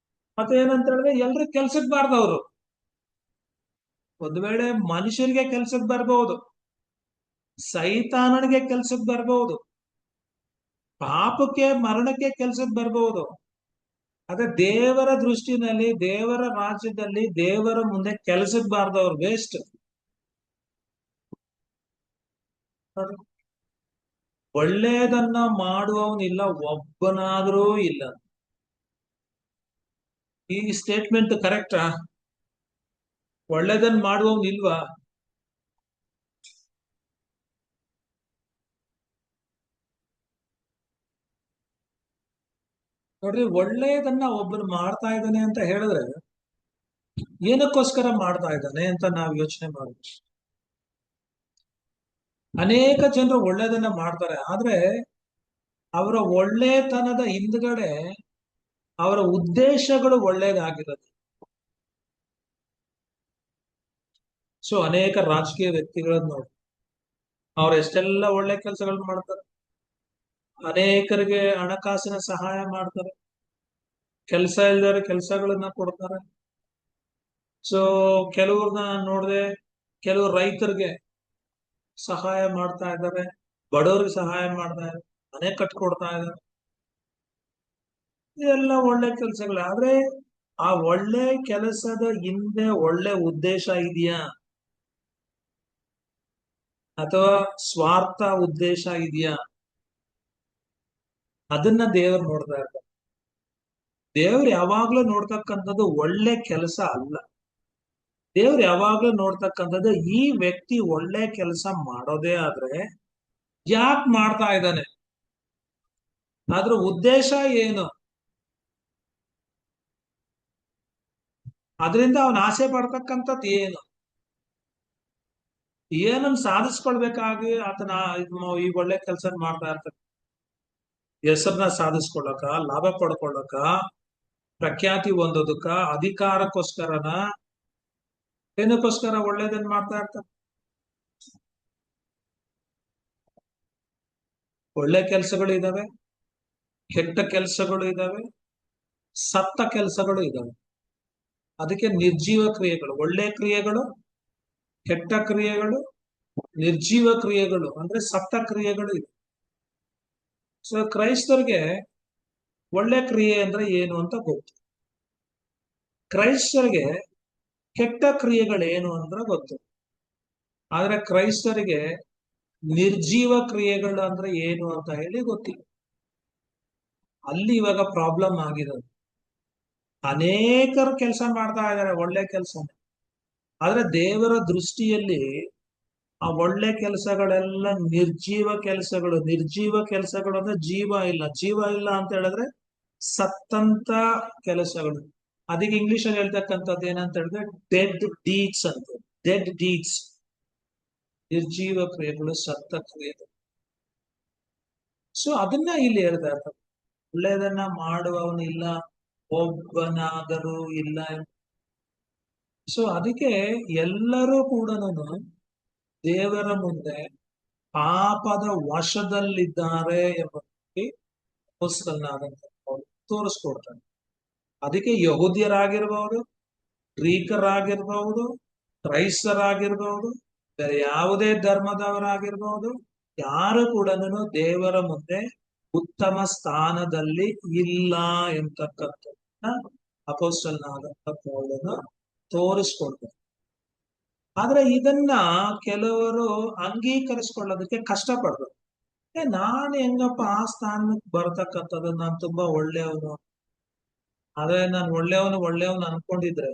ಮತ್ತೆ ಏನಂತ ಹೇಳಿದ್ರೆ, ಎಲ್ರು ಕೆಲ್ಸಕ್ಕೆ ಬಾರ್ದವ್ರು. ಒಂದು ವೇಳೆ ಮನುಷ್ಯರಿಗೆ ಕೆಲ್ಸಕ್ಕೆ ಬರ್ಬಹುದು, ಸೈತಾನನಿಗೆ ಕೆಲ್ಸಕ್ಕೆ ಬರ್ಬಹುದು, ಪಾಪಕ್ಕೆ ಮರಣಕ್ಕೆ ಕೆಲ್ಸಕ್ಕೆ ಬರ್ಬಹುದು. ಅದೇ ದೇವರ ದೃಷ್ಟಿನಲ್ಲಿ, ದೇವರ ರಾಜ್ಯದಲ್ಲಿ, ದೇವರ ಮುಂದೆ ಕೆಲ್ಸಕ್ಕೆ ಬಾರ್ದವ್ರು ವೇಸ್ಟ್. ಒಳ್ಳೇದನ್ನ ಮಾಡುವವನಿಲ್ಲ, ಒಬ್ಬನಾದ್ರೂ ಇಲ್ಲ. ಈ ಸ್ಟೇಟ್ಮೆಂಟ್ ಕರೆಕ್ಟಾ? ಒಳ್ಳೇದನ್ನ ಮಾಡುವವನಿಲ್ವಾ? ನೋಡ್ರಿ, ಒಳ್ಳೆಯದನ್ನ ಒಬ್ಬನು ಮಾಡ್ತಾ ಇದ್ದಾನೆ ಅಂತ ಹೇಳಿದ್ರೆ ಏನಕ್ಕೋಸ್ಕರ ಮಾಡ್ತಾ ಇದ್ದಾನೆ ಅಂತ ನಾವು ಯೋಚನೆ ಮಾಡ್ಬೇಕು. ಅನೇಕ ಜನರು ಒಳ್ಳೇದನ್ನ ಮಾಡ್ತಾರೆ, ಆದ್ರೆ ಅವರ ಒಳ್ಳೆತನದ ಹಿಂದ್ಗಡೆ ಅವರ ಉದ್ದೇಶಗಳು ಒಳ್ಳೇದಾಗಿರುತ್ತೆ. ಸೊ ಅನೇಕ ರಾಜಕೀಯ ವ್ಯಕ್ತಿಗಳನ್ನ ನೋಡಿ, ಅವ್ರು ಎಷ್ಟೆಲ್ಲ ಒಳ್ಳೆ ಕೆಲಸಗಳನ್ನ ಮಾಡ್ತಾರೆ, ಅನೇಕರಿಗೆ ಹಣಕಾಸಿನ ಸಹಾಯ ಮಾಡ್ತಾರೆ, ಕೆಲಸ ಇಲ್ದವ್ರ ಕೆಲಸಗಳನ್ನ ಕೊಡ್ತಾರೆ. ಸೊ ಕೆಲವ್ರನ್ನ ನೋಡಿದೆ, ಕೆಲವು ರೈತರಿಗೆ ಸಹಾಯ ಮಾಡ್ತಾ ಇದ್ದಾರೆ, ಬಡವರಿಗೆ ಸಹಾಯ ಮಾಡ್ತಾ ಇದ್ದಾರೆ, ಮನೆ ಕಟ್ಕೊಡ್ತಾ ಇದ್ದಾರೆ. ಇದೆಲ್ಲ ಒಳ್ಳೆ ಕೆಲಸಗಳು. ಆದ್ರೆ ಆ ಒಳ್ಳೆ ಕೆಲಸದ ಹಿಂದೆ ಒಳ್ಳೆ ಉದ್ದೇಶ ಇದೆಯಾ, ಅಥವಾ ಸ್ವಾರ್ಥ ಉದ್ದೇಶ ಇದೆಯಾ? ಅದನ್ನ ದೇವರು ನೋಡ್ತಾ ಇರ್ತಾರೆ. ದೇವ್ರು ಯಾವಾಗ್ಲೂ ನೋಡ್ತಕ್ಕಂಥದ್ದು ಒಳ್ಳೆ ಕೆಲಸ ಅಲ್ಲ. ದೇವ್ರು ಯಾವಾಗ್ಲೂ ನೋಡ್ತಕ್ಕಂಥದ್ದು, ಈ ವ್ಯಕ್ತಿ ಒಳ್ಳೆ ಕೆಲಸ ಮಾಡೋದೇ ಆದ್ರೆ ಯಾಕೆ ಮಾಡ್ತಾ ಇದ್ದಾನೆ, ಅದ್ರ ಉದ್ದೇಶ ಏನು, ಅದರಿಂದ ಅವನ ಆಸೆ ಪಡ್ತಕ್ಕಂಥದ್ದು ಏನು, ಏನನ್ನ ಸಾಧಿಸ್ಕೊಳ್ಬೇಕಾಗಿ ಆತನ ಈ ಒಳ್ಳೆ ಕೆಲಸ ಮಾಡ್ತಾ ಇರ್ತಾನೆ. ಹೆಸರನ್ನ ಸಾಧಿಸ್ಕೊಳ್ಳಕ, ಲಾಭ ಪಡ್ಕೊಳ್ಳಕ, ಪ್ರಖ್ಯಾತಿ ಹೊಂದೋದಕ್ಕ, ಅಧಿಕಾರಕ್ಕೋಸ್ಕರನ, ಏನಕ್ಕೋಸ್ಕರ ಒಳ್ಳೇದನ್ನ ಮಾಡ್ತಾ ಇರ್ತಾನೆ? ಒಳ್ಳೆ ಕೆಲಸಗಳು ಇದಾವೆ, ಕೆಟ್ಟ ಕೆಲಸಗಳು ಇದಾವೆ, ಸತ್ತ ಕೆಲಸಗಳು ಇದಾವೆ. ಅದಕ್ಕೆ ನಿರ್ಜೀವ ಕ್ರಿಯೆಗಳು, ಒಳ್ಳೆ ಕ್ರಿಯೆಗಳು, ಕೆಟ್ಟ ಕ್ರಿಯೆಗಳು, ನಿರ್ಜೀವ ಕ್ರಿಯೆಗಳು ಅಂದ್ರೆ ಸತ್ತ ಕ್ರಿಯೆಗಳು ಇದೆ. ಸೊ ಕ್ರೈಸ್ತರಿಗೆ ಒಳ್ಳೆ ಕ್ರಿಯೆ ಅಂದ್ರೆ ಏನು ಅಂತ ಗೊತ್ತು, ಕ್ರೈಸ್ತರಿಗೆ ಕೆಟ್ಟ ಕ್ರಿಯೆಗಳೇನು ಅಂದ್ರೆ ಗೊತ್ತು. ಆದ್ರೆ ಕ್ರೈಸ್ತರಿಗೆ ನಿರ್ಜೀವ ಕ್ರಿಯೆಗಳು ಅಂದ್ರೆ ಏನು ಅಂತ ಹೇಳಿ ಗೊತ್ತಿಲ್ಲ. ಅಲ್ಲಿ ಇವಾಗ ಪ್ರಾಬ್ಲಮ್ ಆಗಿರೋದು. ಅನೇಕರು ಕೆಲಸ ಮಾಡ್ತಾ ಇದ್ದಾರೆ ಒಳ್ಳೆ ಕೆಲಸ, ಆದ್ರೆ ದೇವರ ದೃಷ್ಟಿಯಲ್ಲಿ ಆ ಒಳ್ಳೆ ಕೆಲಸಗಳೆಲ್ಲ ನಿರ್ಜೀವ ಕೆಲಸಗಳು. ನಿರ್ಜೀವ ಕೆಲಸಗಳು ಅಂದ್ರೆ ಜೀವ ಇಲ್ಲ. ಜೀವ ಇಲ್ಲ ಅಂತ ಹೇಳಿದ್ರೆ ಸತ್ತಂತ ಕೆಲಸಗಳು. ಅದಕ್ಕೆ ಇಂಗ್ಲಿಷ್ ಅಲ್ಲಿ ಹೇಳ್ತಕ್ಕಂಥದ್ದು ಏನಂತ ಹೇಳಿದ್ರೆ ಡೆಡ್ ಡೀಡ್ಸ್ ಅಂತ. ಡೆಡ್ ಡೀಡ್ಸ್, ನಿರ್ಜೀವ ಕ್ರಿಯೆಗಳು, ಸತ್ತ ಕ್ರಿಯೆಗಳು. ಸೊ ಅದನ್ನ ಇಲ್ಲಿ ಹೇಳ್ತಾ ಇರ್ತಾರೆ, ಒಳ್ಳೆಯದನ್ನ ಮಾಡುವವನು ಇಲ್ಲ, ಒಬ್ಬನಾದರೂ ಇಲ್ಲ. ಸೊ ಅದಕ್ಕೆ ಎಲ್ಲರೂ ಕೂಡ ದೇವರ ಮುಂದೆ ಪಾಪದ ವಶದಲ್ಲಿದ್ದಾರೆ ಎಂಬುದಾಗಿ ಅಪೊಸ್ತಲನಾದಂತ ಪೌಲ ತೋರಿಸ್ಕೊಡ್ತಾನೆ. ಅದಕ್ಕೆ ಯಹೂದ್ಯರಾಗಿರ್ಬಹುದು, ಗ್ರೀಕರಾಗಿರ್ಬಹುದು, ಕ್ರೈಸ್ತರಾಗಿರ್ಬಹುದು, ಬೇರೆ ಯಾವುದೇ ಧರ್ಮದವರಾಗಿರ್ಬೋದು, ಯಾರು ಕೂಡ ದೇವರ ಮುಂದೆ ಉತ್ತಮ ಸ್ಥಾನದಲ್ಲಿ ಇಲ್ಲ ಎಂತಕ್ಕಂಥದ್ದನ್ನ ಅಪೊಸ್ತಲನಾದಂತ ಪೌಲನು ತೋರಿಸ್ಕೊಡ್ತಾರೆ. ಆದ್ರೆ ಇದನ್ನ ಕೆಲವರು ಅಂಗೀಕರಿಸ್ಕೊಳ್ಳೋದಕ್ಕೆ ಕಷ್ಟಪಡ್ಬೇಕು. ನಾನು ಹೆಂಗಪ್ಪ ಆ ಸ್ಥಾನಕ್ಕೆ ಬರ್ತಕ್ಕಂಥದ್ದು, ನಾನು ತುಂಬಾ ಒಳ್ಳೆಯವನು, ಆದ್ರೆ ನಾನು ಒಳ್ಳೆಯವನು ಅನ್ಕೊಂಡಿದ್ರೆ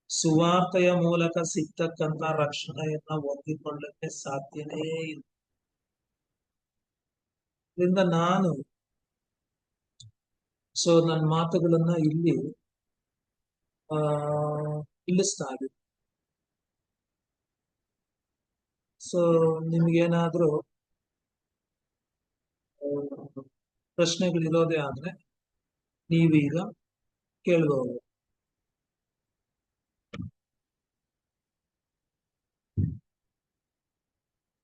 ಸುವಾರ್ತೆಯ ಮೂಲಕ ಸಿಗ್ತಕ್ಕಂತ ರಕ್ಷಣೆಯನ್ನ ಹೊಂದಿಕೊಳ್ಳಕ್ಕೆ ಸಾಧ್ಯನೇ ಇಲ್ಲ. ಇದರಿಂದ ನಾನು ನನ್ನ ಮಾತುಗಳನ್ನ ಇಲ್ಲಿ ಆ ನಿಲ್ಲಿಸ್ತಾ ಇದ್ದೀನಿ. ನಿಮ್ಗೇನಾದ್ರೂ ಪ್ರಶ್ನೆಗಳಿರೋದೇ ಆದ್ರೆ ನೀವೀಗ ಕೇಳ್ಬೋದು.